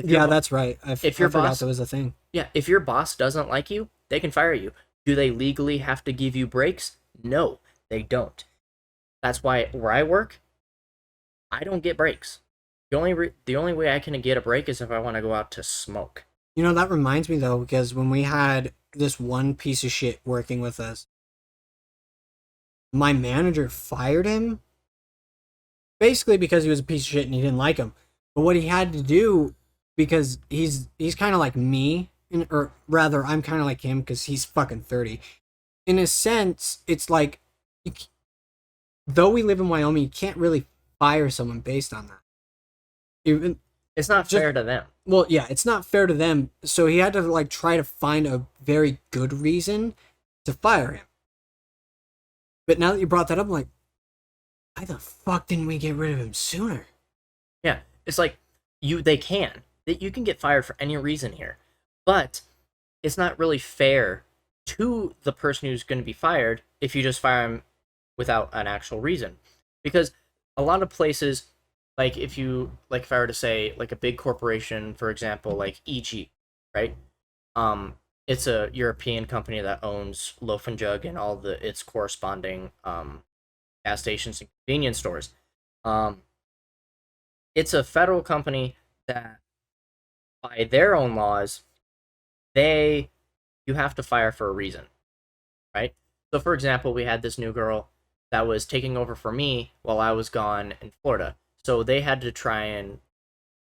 Yeah, that's right. I forgot boss, that was a thing. Yeah, if your boss doesn't like you, they can fire you. Do they legally have to give you breaks? No, they don't. That's why where I work, I don't get breaks. The only way I can get a break is if I want to go out to smoke. That reminds me, though, because when we had this one piece of shit working with us, my manager fired him basically because he was a piece of shit and he didn't like him. But what he had to do, because he's kind of like me, or rather, I'm kind of like him because he's fucking 30. In a sense, it's like, though we live in Wyoming, you can't really fire someone based on that. It's not fair to them. Well, yeah, it's not fair to them. So he had to like try to find a very good reason to fire him. But now that you brought that up, I'm like, why the fuck didn't we get rid of him sooner? Yeah, it's like you can get fired for any reason here, but it's not really fair to the person who's going to be fired if you just fire him without an actual reason. Because a lot of places, like if I were to say like a big corporation, for example, like EG, right? It's a European company that owns Loaf and Jug and all its corresponding gas stations and convenience stores. It's a federal company that, by their own laws, you have to fire for a reason, right? So, for example, we had this new girl that was taking over for me while I was gone in Florida. So they had to try and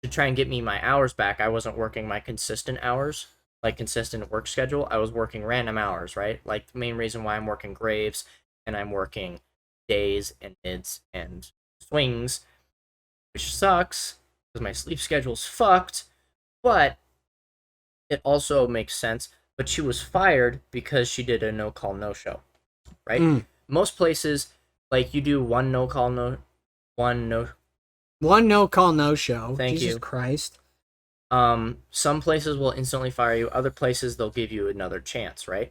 get me my hours back. I wasn't working my consistent hours, like consistent work schedule. I was working random hours, right? Like the main reason why I'm working graves and I'm working days and mids and swings, which sucks because my sleep schedule's fucked, but it also makes sense. But she was fired because she did a no-call, no-show, right? Most places, like, you do one no-call, one no-call, no-show. Thank you. Jesus Christ. Some places will instantly fire you. Other places, they'll give you another chance, right?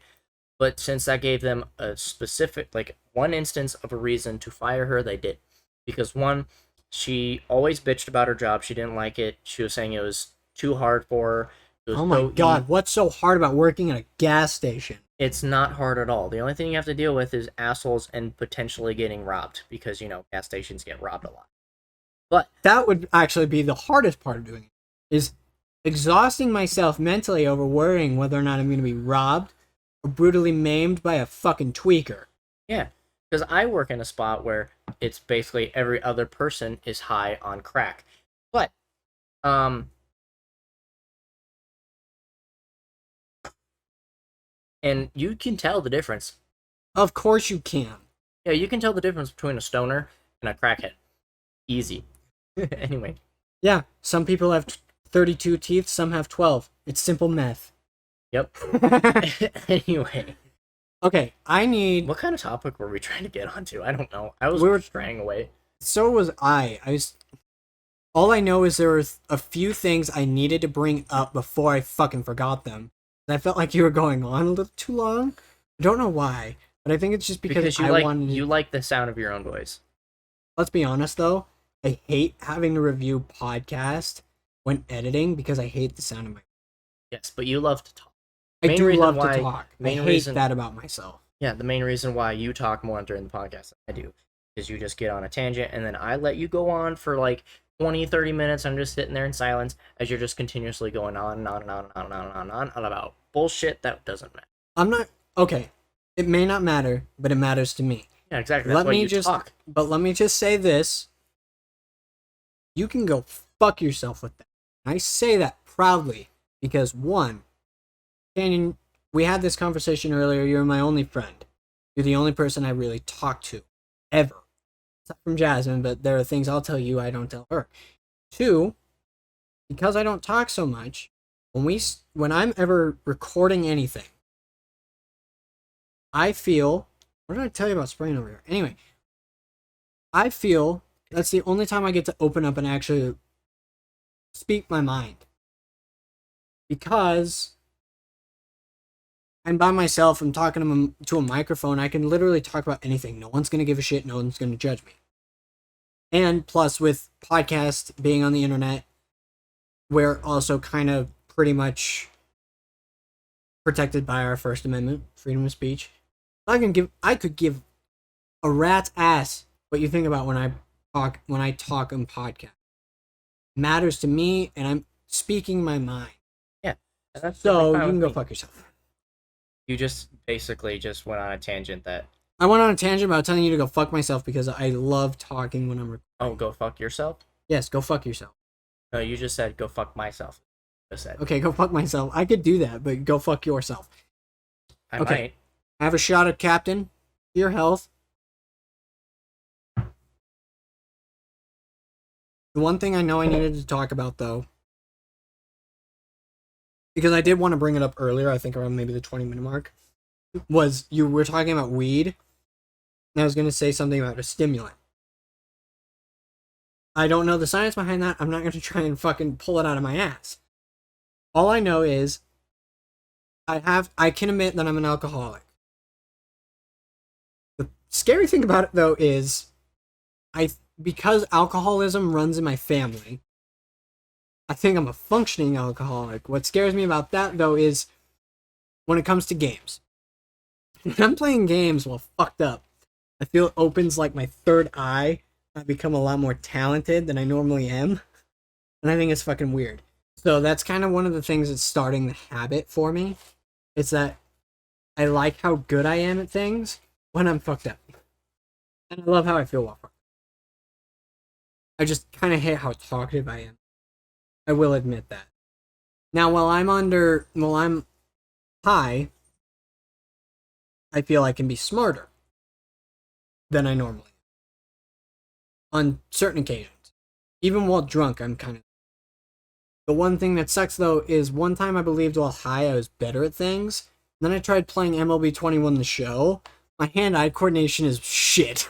But since that gave them a specific, like, one instance of a reason to fire her, they did. Because one, she always bitched about her job. She didn't like it. She was saying it was too hard for her. It was Oh my so god, what's so hard about working at a gas station? It's not hard at all. The only thing you have to deal with is assholes and potentially getting robbed because, gas stations get robbed a lot. But That would actually be the hardest part of doing it, is exhausting myself mentally over worrying whether or not I'm going to be robbed or brutally maimed by a fucking tweaker. yeah, because I work in a spot where it's basically every other person is high on crack. But, and you can tell the difference. Of course you can. Yeah, you can tell the difference between a stoner and a crackhead. Easy. Anyway. Yeah, some people have 32 teeth, some have 12. It's simple math. Yep. Anyway. Okay, I need... What kind of topic were we trying to get onto? I don't know. I was We were- straying away. So was I. All I know is there were a few things I needed to bring up before I fucking forgot them. And I felt like you were going on a little too long. I don't know why, but I think it's just because you I wanted... you like the sound of your own voice. Let's be honest, though. I hate having to review podcast when editing because I hate the sound of my... Yes, but you love to talk. I Main do reason love why- to talk. I main hate reason- that about myself. Yeah, the main reason why you talk more during the podcast than I do is you just get on a tangent and then I let you go on for like 20, 30 minutes. I'm just sitting there in silence as you're just continuously going on and on and on and on and on and on, and on about bullshit that doesn't matter. I'm not... Okay, it may not matter, but it matters to me. Yeah, exactly. That's Let why me you just... talk. But let me just say this. You can go fuck yourself with that. I say that proudly because, one, Canyon, we had this conversation earlier. You're my only friend. You're the only person I really talk to, ever. Except from Jasmine, but there are things I'll tell you I don't tell her. Two, because I don't talk so much, when I'm ever recording anything, I feel... What did I tell you about spraying over here? Anyway, I feel that's the only time I get to open up and actually speak my mind. Because I'm by myself, I'm talking to a microphone, I can literally talk about anything. No one's going to give a shit, no one's going to judge me. And plus, with podcasts being on the internet, we're also kind of pretty much protected by our First Amendment, freedom of speech. I could give a rat's ass what you think about when I talk on podcast. Matters to me, and I'm speaking my mind. Yeah. And that's So totally you fine can with go me. fuck yourself. You just basically just went on a tangent that, I went on a tangent about telling you to go fuck myself because I love talking when I'm recording. oh, go fuck yourself? Yes, go fuck yourself. No, you just said go fuck myself. Just said. Okay, go fuck myself. I could do that, but go fuck yourself. I Okay. might. I have a shot at Captain. Your health. The one thing I know I needed to talk about, though, because I did want to bring it up earlier, I think around maybe the 20-minute mark, was you were talking about weed, and I was going to say something about a stimulant. I don't know the science behind that. I'm not going to try and fucking pull it out of my ass. All I know is I can admit that I'm an alcoholic. The scary thing about it, though, is because alcoholism runs in my family, I think I'm a functioning alcoholic. What scares me about that, though, is when it comes to games. When I'm playing games while fucked up, I feel it opens like my third eye. I become a lot more talented than I normally am. And I think it's fucking weird. So that's kind of one of the things that's starting the habit for me. It's that I like how good I am at things when I'm fucked up. And I love how I feel while fucked up. I just kind of hate how talkative I am. I will admit that. Now, while I'm high, I feel I can be smarter than I normally am. On certain occasions. Even while drunk, I'm kind of... The one thing that sucks, though, is one time I believed while high I was better at things. Then I tried playing MLB 21 The Show. My hand-eye coordination is shit.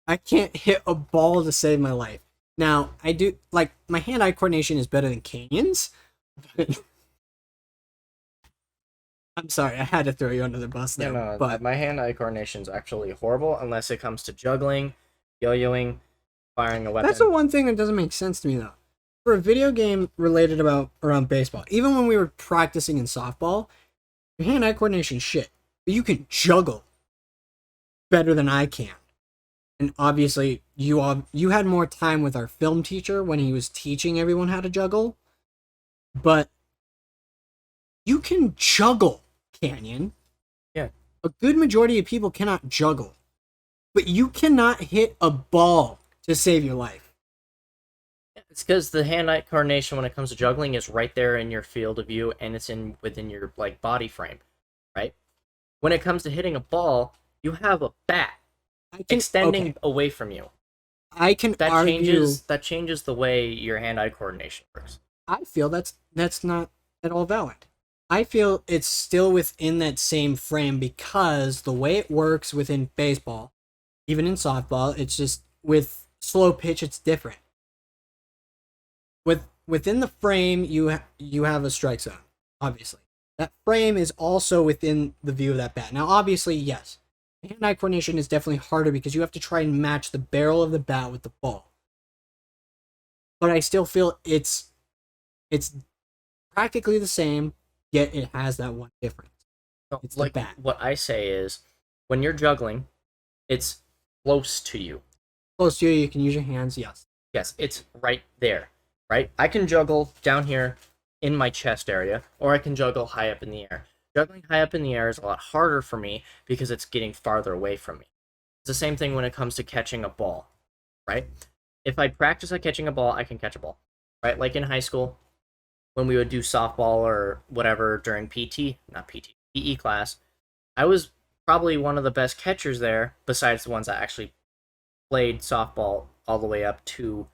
I can't hit a ball to save my life. Now, I do... Like, my hand-eye coordination is better than Canyon's. I'm sorry, I had to throw you under the bus Yeah, there, no, but my hand-eye coordination is actually horrible unless it comes to juggling, yo-yoing, firing a that's the weapon. one thing that doesn't make sense to me though. For a video game related about around baseball, even when we were practicing in softball, your hand-eye coordination shit. But you can juggle better than I can. And obviously, you had more time with our film teacher when he was teaching everyone how to juggle, but you can juggle, Canyon. Yeah. A good majority of people cannot juggle, but you cannot hit a ball to save your life. It's because the hand-eye coordination when it comes to juggling is right there in your field of view, and it's within your like body frame, right? When it comes to hitting a ball, you have a bat I can extending okay, away from you. I can That argue. changes the way your hand-eye coordination works. I feel that's not at all valid. I feel it's still within that same frame because the way it works within baseball, even in softball, it's just with slow pitch, it's different. Within the frame, you have a strike zone. Obviously, that frame is also within the view of that bat. Now, obviously, yes, hand-eye coordination is definitely harder because you have to try and match the barrel of the bat with the ball. But I still feel it's practically the same, yet it has that one difference. So, It's the like bat. what I say is, when you're juggling, it's close to you. Close to you, you can use your hands, yes. Yes, it's right there, right? I can juggle down here in my chest area, or I can juggle high up in the air. Juggling high up in the air is a lot harder for me because it's getting farther away from me. It's the same thing when it comes to catching a ball, right? If I practice at catching a ball, I can catch a ball, right? Like in high school, when we would do softball or whatever during not PT, PE class, I was probably one of the best catchers there, besides the ones that actually played softball all the way up to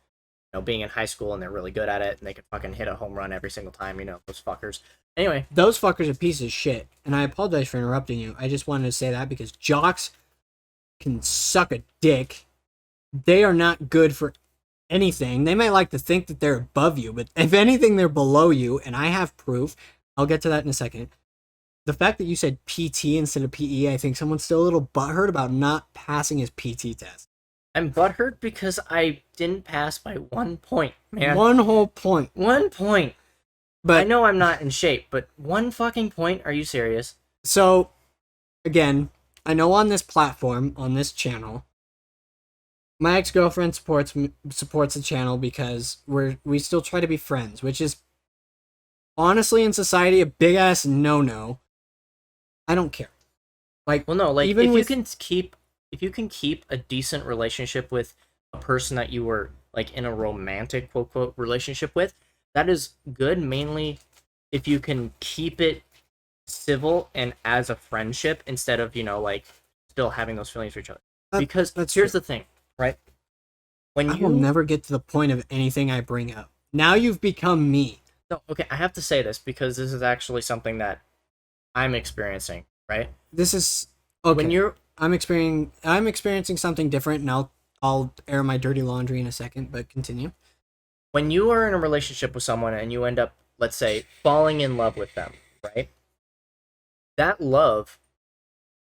being in high school and they're really good at it and they can fucking hit a home run every single time, those fuckers. Anyway, Those fuckers are pieces of shit, and I apologize for interrupting you. I just wanted to say that because jocks can suck a dick. They are not good for anything. They might like to think that they're above you, but if anything, they're below you, and I have proof. I'll get to that in a second. The fact that you said PT instead of PE, I think someone's still a little butthurt about not passing his PT test. I'm butthurt because I didn't pass by 1 point, man. One whole point. 1 point. But I know I'm not in shape, but 1 fucking point? Are you serious? so again, I know on this platform, on this channel, my ex-girlfriend supports the channel because we still try to be friends, which is honestly in society a big ass no. I don't care. Like, Well, no, like even if with you can keep a decent relationship with a person that you were like in a romantic quote quote relationship with, that is good. Mainly if you can keep it civil and as a friendship instead of like still having those feelings for each other. Because that's here's true. the thing, right? When I you will never get to the point of anything I bring up. Now you've become me. No, okay, I have to say this because this is actually something that I'm experiencing, right? This is okay. When you're I'm experiencing something different, and I'll air my dirty laundry in a second. But continue. when you are in a relationship with someone and you end up, let's say, falling in love with them, right? That love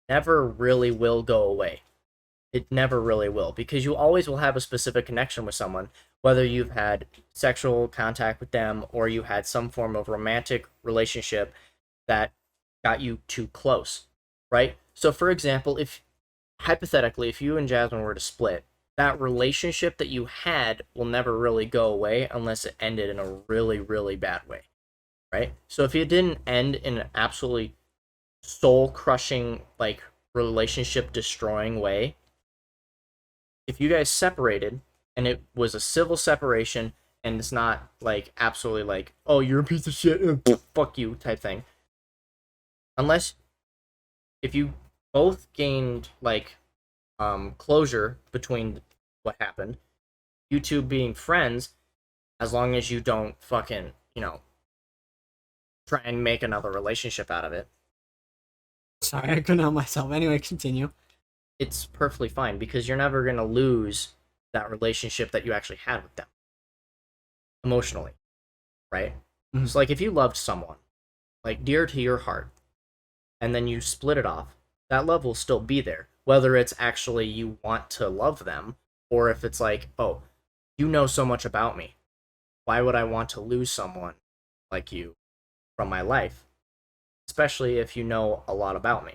never really will go away. It never really will because you always will have a specific connection with someone, whether you've had sexual contact with them or you had some form of romantic relationship that got you too close, right? So, for example, if hypothetically, if you and Jasmine were to split, that relationship that you had will never really go away unless it ended in a really, really bad way, right? So, if it didn't end in an absolutely soul crushing, like relationship destroying way, if you guys separated and it was a civil separation and it's not like absolutely like, oh, you're a piece of shit, fuck you type thing, unless if you both gained like closure between what happened, you two being friends, as long as you don't fucking try and make another relationship out of it, Sorry, I couldn't help myself. Anyway, continue. it's perfectly fine because you're never going to lose that relationship that you actually had with them emotionally, right? Mhm. So like if you loved someone like dear to your heart and then you split it off, that love will still be there. Whether it's actually you want to love them, or if it's like, oh, you know so much about me. Why would I want to lose someone like you from my life? Especially if you know a lot about me,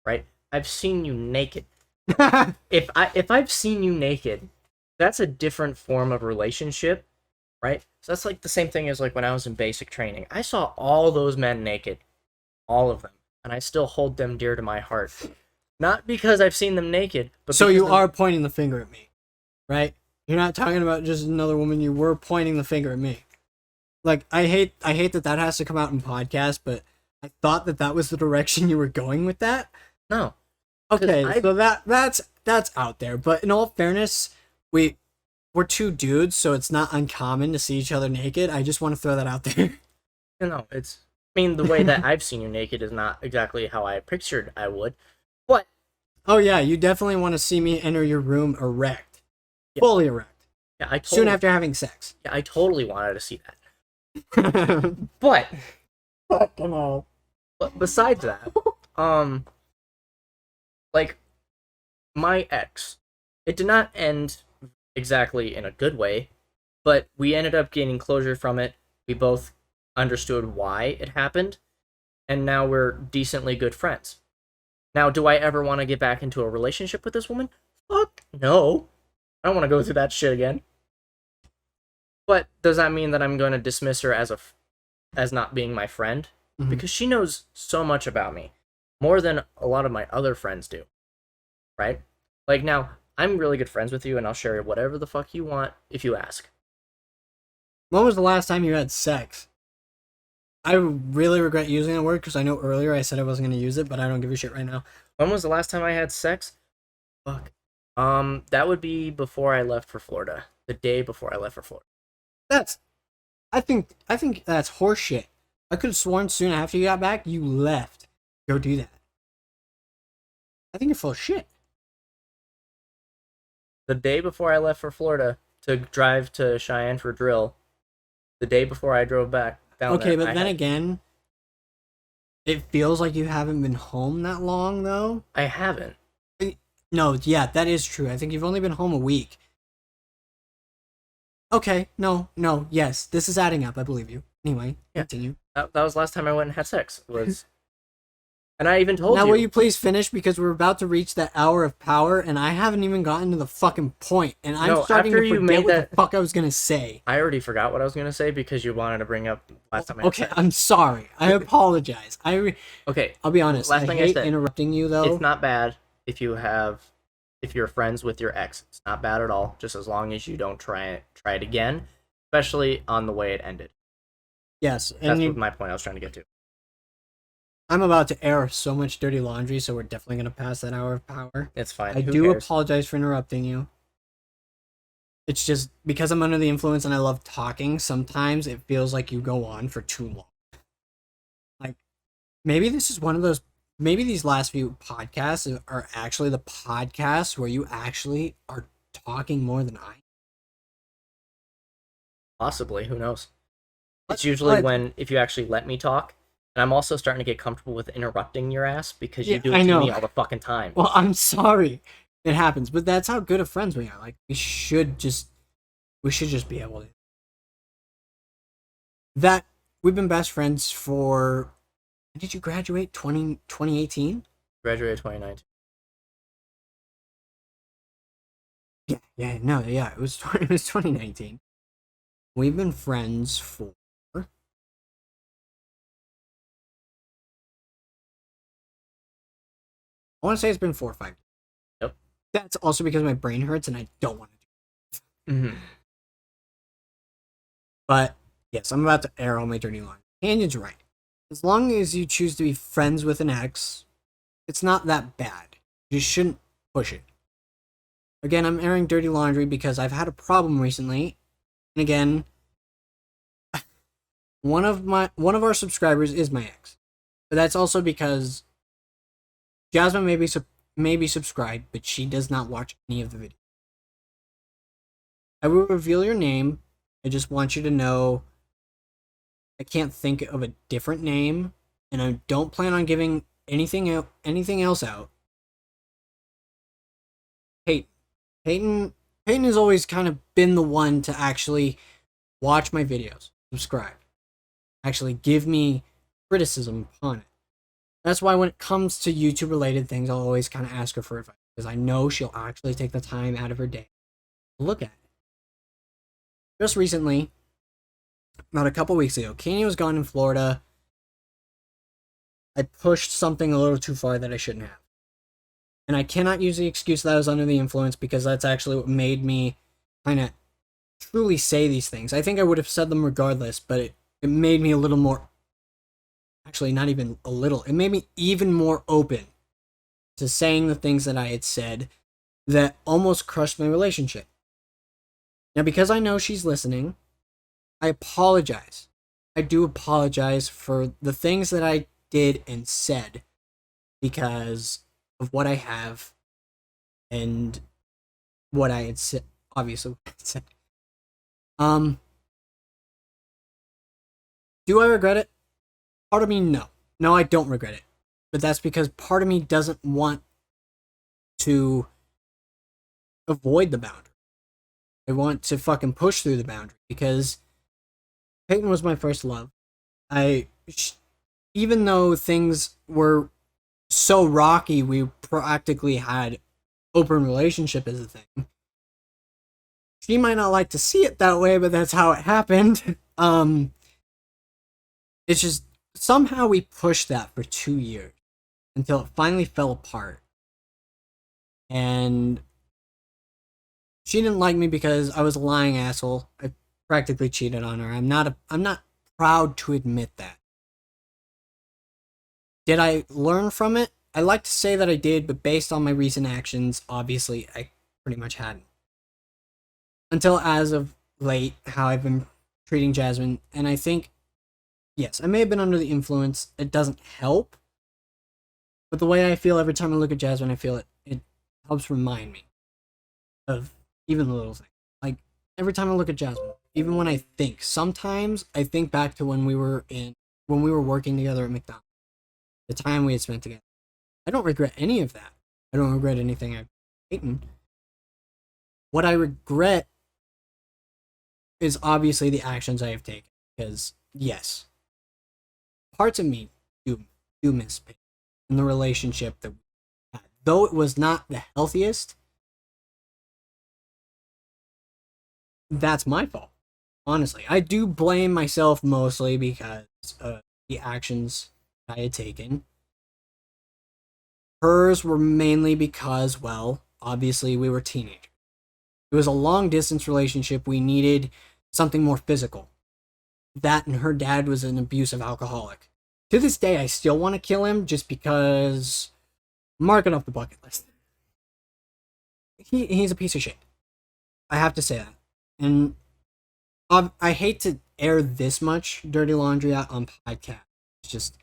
right? I've seen you naked. If I've seen you naked, that's a different form of relationship, right? So that's like the same thing as like when I was in basic training. I saw all those men naked, all of them, and I still hold them dear to my heart. Not because I've seen them naked, but So you because are pointing the finger at me, right? You're not talking about just another woman. You were pointing the finger at me. Like I hate that has to come out in podcast, but I thought that was the direction you were going with that. no. Okay, so that's out there. But in all fairness, we're two dudes, so it's not uncommon to see each other naked. I just want to throw that out there. No, it's. I mean, the way that I've seen you naked is not exactly how I pictured I would, but Oh yeah, you definitely want to see me enter your room erect, Yeah. fully erect, yeah, I soon after having sex. Yeah, I totally wanted to see that. But Fucking hell. besides that, like my ex, it did not end exactly in a good way, but we ended up gaining closure from it. We both understood why it happened, and now we're decently good friends. Now, do I ever want to get back into a relationship with this woman? Fuck no. I don't want to go through that shit again. But does that mean that I'm going to dismiss her as not being my friend? Mhm. Because she knows so much about me, more than a lot of my other friends do. Right? Like now, I'm really good friends with you, and I'll share whatever the fuck you want if you ask. When was the last time you had sex? I really regret using that word because I know earlier I said I wasn't going to use it, but I don't give a shit right now. When was the last time I had sex? Fuck. That would be before I left for Florida. The day before I left for Florida. I think that's horseshit. I could have sworn soon after you got back, you left. Go do that. I think you're full of shit. The day before I left for Florida to drive to Cheyenne for drill, the day before I drove back down Okay, there, but then again, it feels like you haven't been home that long, though. I haven't. No, yeah, that is true. I think you've only been home a week. Okay, no, yes, this is adding up. I believe you. Anyway, Yeah. continue. That was last time I went and had sex. Was, and I even told Now, you. will you please finish because we're about to reach that hour of power, and I haven't even gotten to the fucking point, and I'm No, starting after to you forget made what that- the fuck I was gonna say. I already forgot what I was gonna say because you wanted to bring up last time I had Okay, sex. I'm sorry. I apologize. Okay, I'll be honest. Last I thing I hate said, interrupting you though. it's not bad if you're friends with your ex. It's not bad at all, just as long as you don't try it again, especially on the way it ended. Yes, That's and what my point I was trying to get to. I'm about to air so much dirty laundry, so we're definitely gonna pass that hour of power. It's fine. I Who do cares? apologize for interrupting you. It's just because I'm under the influence and I love talking, sometimes it feels like you go on for too long. Like, maybe this is one of those, maybe these last few podcasts are actually the podcasts where you actually are talking more than I. Possibly. Who knows? It's But- usually but- when if you actually let me talk. And I'm also starting to get comfortable with interrupting your ass because you Yeah, do I it to know. me all the fucking time. Well, I'm sorry. It happens, but that's how good of friends we are. Like, we should just be able to. That, we've been best friends for, when did you graduate? 2018? Graduated 2019. Yeah, it was it was 2019. We've been friends for I want to say it's been 4 or 5 years. Yep. That's also because my brain hurts and I don't want to do it. Mm-hmm. But yes, I'm about to air all my dirty laundry. Tangent's right. As long as you choose to be friends with an ex, it's not that bad. You shouldn't push it. Again, I'm airing dirty laundry because I've had a problem recently. And again, one of our subscribers is my ex. But that's also because Jasmine may be subscribed, but she does not watch any of the videos. I will reveal your name. I just want you to know I can't think of a different name, and I don't plan on giving anything else out, Peyton. Peyton has always kind of been the one to actually watch my videos, subscribe, actually give me criticism upon it. That's why when it comes to YouTube related things, I'll always kind of ask her for advice because I know she'll actually take the time out of her day to look at it. Just recently, about a couple weeks ago, Kanye was gone in Florida. I pushed something a little too far that I shouldn't have. And I cannot use the excuse that I was under the influence because that's actually what made me kind of truly say these things. I think I would have said them regardless, but it made me a little more, actually not even a little, it made me even more open to saying the things that I had said that almost crushed my relationship. Now, because I know she's listening, I apologize. I do apologize for the things that I did and said because of what I have and what I had said, obviously what I had said. Do I regret it? Part of me, no. No, I don't regret it. But that's because part of me doesn't want to avoid the boundary. I want to fucking push through the boundary because Peyton was my first love. Even though things were so rocky, we practically had open relationship as a thing. She might not like to see it that way, but that's how it happened. It's just somehow we pushed that for 2 years until it finally fell apart. And she didn't like me because I was a lying asshole. I practically cheated on her. I'm not proud to admit that. Did I learn from it? I like to say that I did, but based on my recent actions, obviously I pretty much hadn't. Until as of late, how I've been treating Jasmine, and I think, yes, I may have been under the influence. It doesn't help, but the way I feel every time I look at Jasmine, I feel it helps remind me of even the little things. Like, every time I look at Jasmine, even when I think, sometimes I think back to when we were working together at McDonald's. The time we had spent together. I don't regret any of that. I don't regret anything I've eaten. What I regret is obviously the actions I have taken. Because, yes, parts of me do miss Peyton and the relationship that we had. Though it was not the healthiest, that's my fault. Honestly, I do blame myself mostly because of the actions I had taken. Hers were mainly because, well, obviously we were teenagers. It was a long distance relationship. We needed something more physical. That and her dad was an abusive alcoholic. To this day, I still want to kill him just because mark it off the bucket list. He's a piece of shit. I have to say that. And I hate to air this much dirty laundry out on podcast. It's just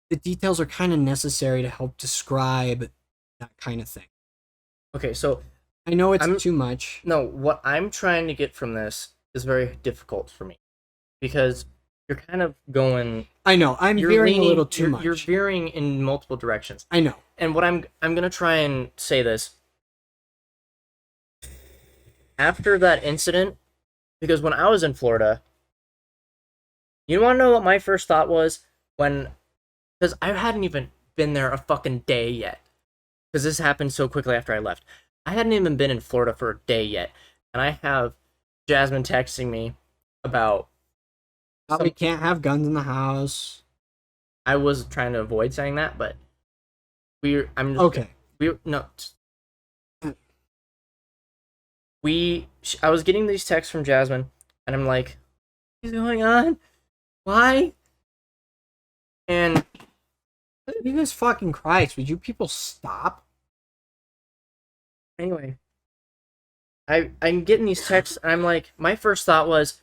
the details are kind of necessary to help describe that kind of thing. Okay, so I know it's too much. No, what I'm trying to get from this is very difficult for me because you're kind of going. I know I'm veering a little too much. You're veering in multiple directions. I know. And what I'm gonna try and say this after that incident, because when I was in Florida, you want to know what my first thought was when, because I hadn't even been there a fucking day yet, because this happened so quickly after I left. I hadn't even been in Florida for a day yet, and I have Jasmine texting me about how we can't have guns in the house. I was trying to avoid saying that, but okay. I was getting these texts from Jasmine, and I'm like, what's going on? Why? And Jesus fucking Christ, would you people stop? Anyway, I'm getting these texts, and I'm like, my first thought was,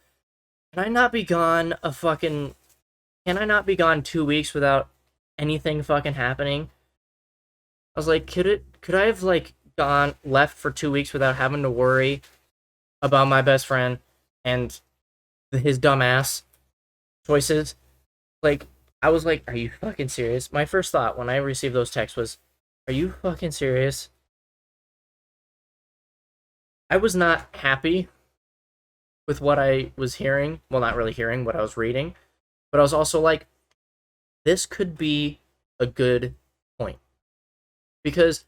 can I not be gone 2 weeks without anything fucking happening? I was like, could I have left for 2 weeks without having to worry about my best friend and his dumbass choices? Like, I was like, are you fucking serious? My first thought when I received those texts was, are you fucking serious? I was not happy with what I was hearing. Well, not really hearing, what I was reading. But I was also like, this could be a good point. Because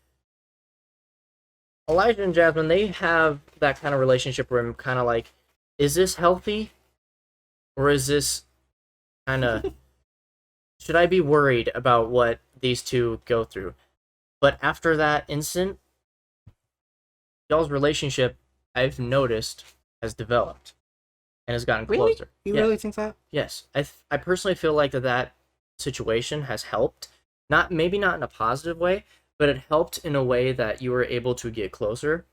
Elijah and Jasmine, they have that kind of relationship where I'm kind of like, is this healthy? Or is this kind of, should I be worried about what these two go through? But after that instant, y'all's relationship, I've noticed, has developed and has gotten Really? closer. You Yeah. really think that? Yes, I personally feel like that situation has helped. Not maybe not in a positive way, but it helped in a way that you were able to get closer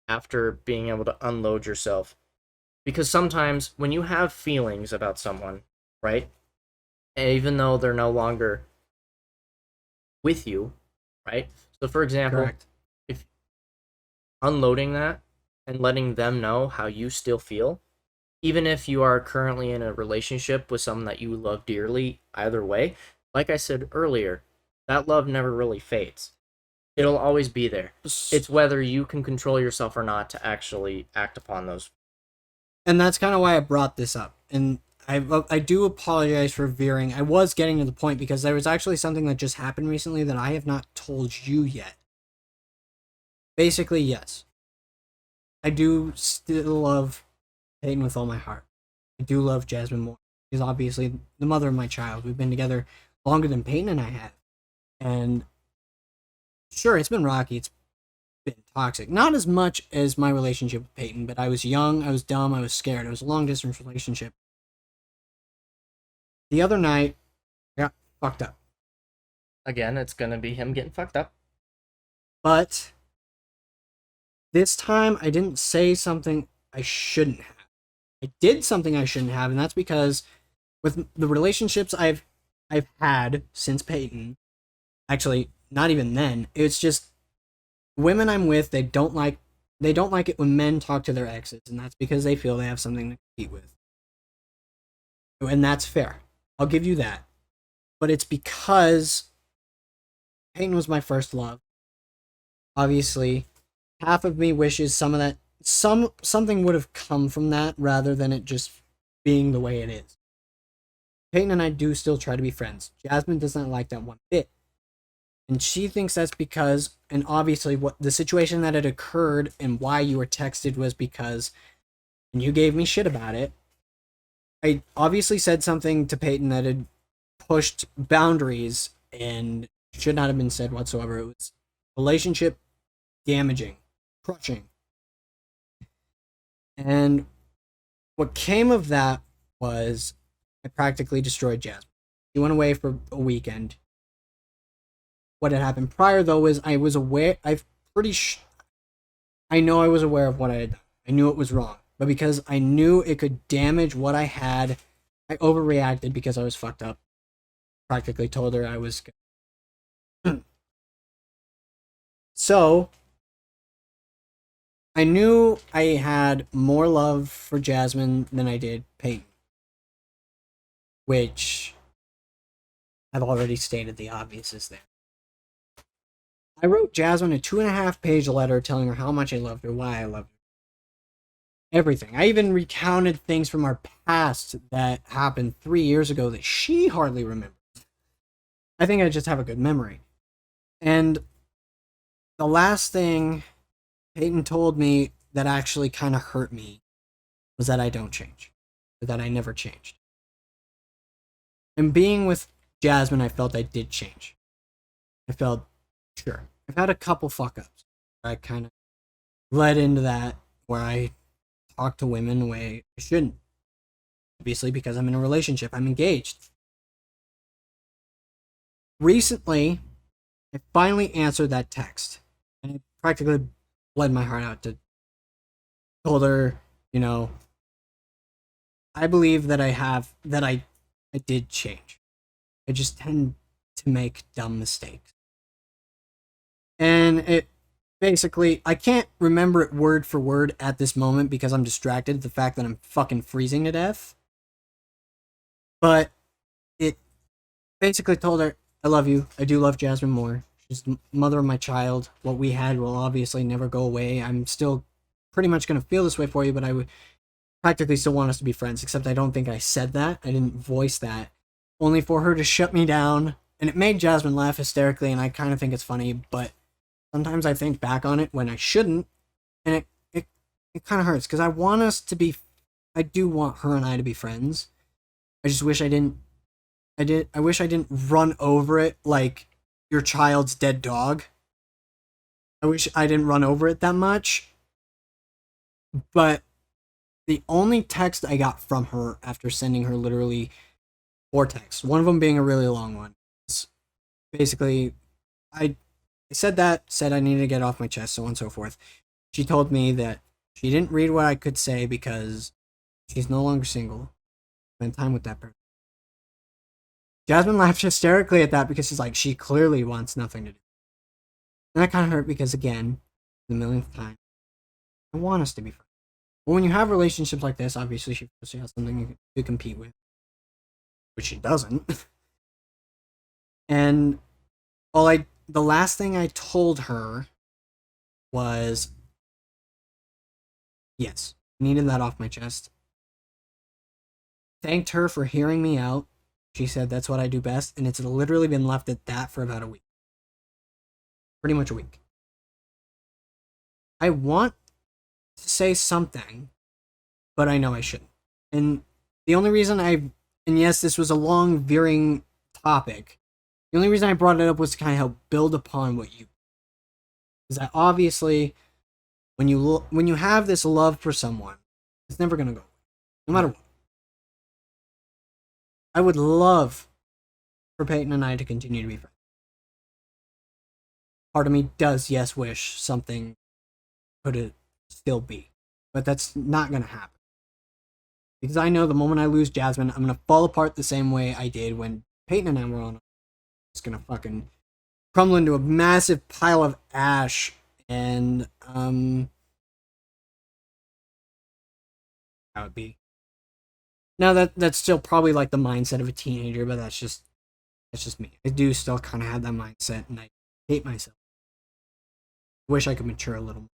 after being able to unload yourself. Because sometimes when you have feelings about someone, right? Even though they're no longer with you, right? So for example, Correct. if unloading that and letting them know how you still feel, even if you are currently in a relationship with someone that you love dearly, either way, like I said earlier, that love never really fades. It'll always be there. It's whether you can control yourself or not to actually act upon those. And that's kind of why I brought this up. And I do apologize for veering. I was getting to the point because there was actually something that just happened recently that I have not told you yet. Basically, yes. I do still love Peyton with all my heart. I do love Jasmine more. She's obviously the mother of my child. We've been together longer than Peyton and I have. And sure, it's been rocky. It's been toxic. Not as much as my relationship with Peyton, but I was young, I was dumb, I was scared. It was a long distance relationship. The other night, I got fucked up. Again, it's gonna be him getting fucked up. But this time, I didn't say something I shouldn't have. I did something I shouldn't have, and that's because with the relationships I've had since Peyton, actually, not even then. It's just women I'm with, they don't like it when men talk to their exes, and that's because they feel they have something to compete with. And that's fair. I'll give you that. But it's because Peyton was my first love. Obviously, half of me wishes something would have come from that rather than it just being the way it is. Peyton and I do still try to be friends. Jasmine does not like that one bit. And she thinks that's because, and obviously what the situation that had occurred and why you were texted was because, and you gave me shit about it, I obviously said something to Peyton that had pushed boundaries and should not have been said whatsoever. It was relationship damaging, crushing. And what came of that was I practically destroyed Jasmine. She went away for a weekend. What had happened prior, though, is I was aware. I know I was aware of what I had done. I knew it was wrong, but because I knew it could damage what I had, I overreacted because I was fucked up. Practically told her I was. So I knew I had more love for Jasmine than I did Peyton, which I've already stated the obvious is there. I wrote Jasmine a 2.5-page letter telling her how much I loved her, why I loved her. Everything. I even recounted things from our past that happened 3 years ago that she hardly remembers. I think I just have a good memory. And the last thing Peyton told me that actually kind of hurt me was that I don't change. That I never changed. And being with Jasmine, I felt I did change. I felt sure. I've had a couple fuck ups. I kind of led into that where I talk to women the way I shouldn't. Obviously, because I'm in a relationship, I'm engaged. Recently, I finally answered that text. And I practically bled my heart out to told her, you know, I believe that I did change. I just tend to make dumb mistakes. And it basically, I can't remember it word for word at this moment because I'm distracted. The fact that I'm fucking freezing to death. But it basically told her, I love you. I do love Jasmine more. She's the mother of my child. What we had will obviously never go away. I'm still pretty much going to feel this way for you, but I would practically still want us to be friends, except I don't think I said that. I didn't voice that. Only for her to shut me down. And it made Jasmine laugh hysterically, and I kind of think it's funny, but sometimes I think back on it when I shouldn't, and it kind of hurts because I want us to be. I do want her and I to be friends. I just wish I didn't. I wish I didn't run over it like your child's dead dog. I wish I didn't run over it that much. But the only text I got from her after sending her literally 4 texts, one of them being a really long one, is basically, I said I needed to get off my chest, so on and so forth. She told me that she didn't read what I could say because she's no longer single. Spend time with that person. Jasmine laughed hysterically at that because she's like, she clearly wants nothing to do. And that kind of hurt because, again, the millionth time, I want us to be friends. But when you have relationships like this, obviously she has something to compete with, which she doesn't. And the last thing I told her was, yes, I needed that off my chest. Thanked her for hearing me out. She said that's what I do best, and it's literally been left at that for about a week. Pretty much a week. I want to say something, but I know I shouldn't. And the only reason and yes, this was a long, veering topic. The only reason I brought it up was to kind of help build upon what you. Is that obviously, when you have this love for someone, it's never gonna go away, no matter what. I would love for Peyton and I to continue to be friends. Part of me does, yes, wish something could still be, but that's not gonna happen. Because I know the moment I lose Jasmine, I'm gonna fall apart the same way I did when Peyton and I were on. It's gonna fucking crumble into a massive pile of ash, and that would be. Now that's still probably like the mindset of a teenager, but that's just me. I do still kind of have that mindset, and I hate myself. Wish I could mature a little more.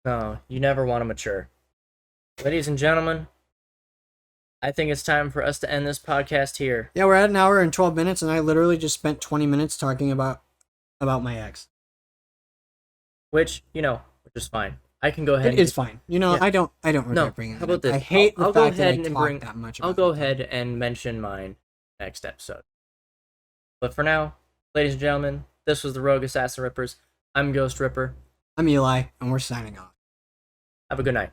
No, you never want to mature. Ladies and gentlemen, I think it's time for us to end this podcast here. Yeah, we're at an hour and 12 minutes, and I literally just spent 20 minutes talking about my ex. Which is fine. I can go ahead. It is fine. Yeah. I don't regret No, bringing it how about up. this? I hate I'll the go fact that I ahead and talk bring that much I'll about go it. ahead and mention mine next episode. But for now, ladies and gentlemen, this was the Rogue Assassin Rippers. I'm Ghost Ripper. I'm Eli, and we're signing off. Have a good night.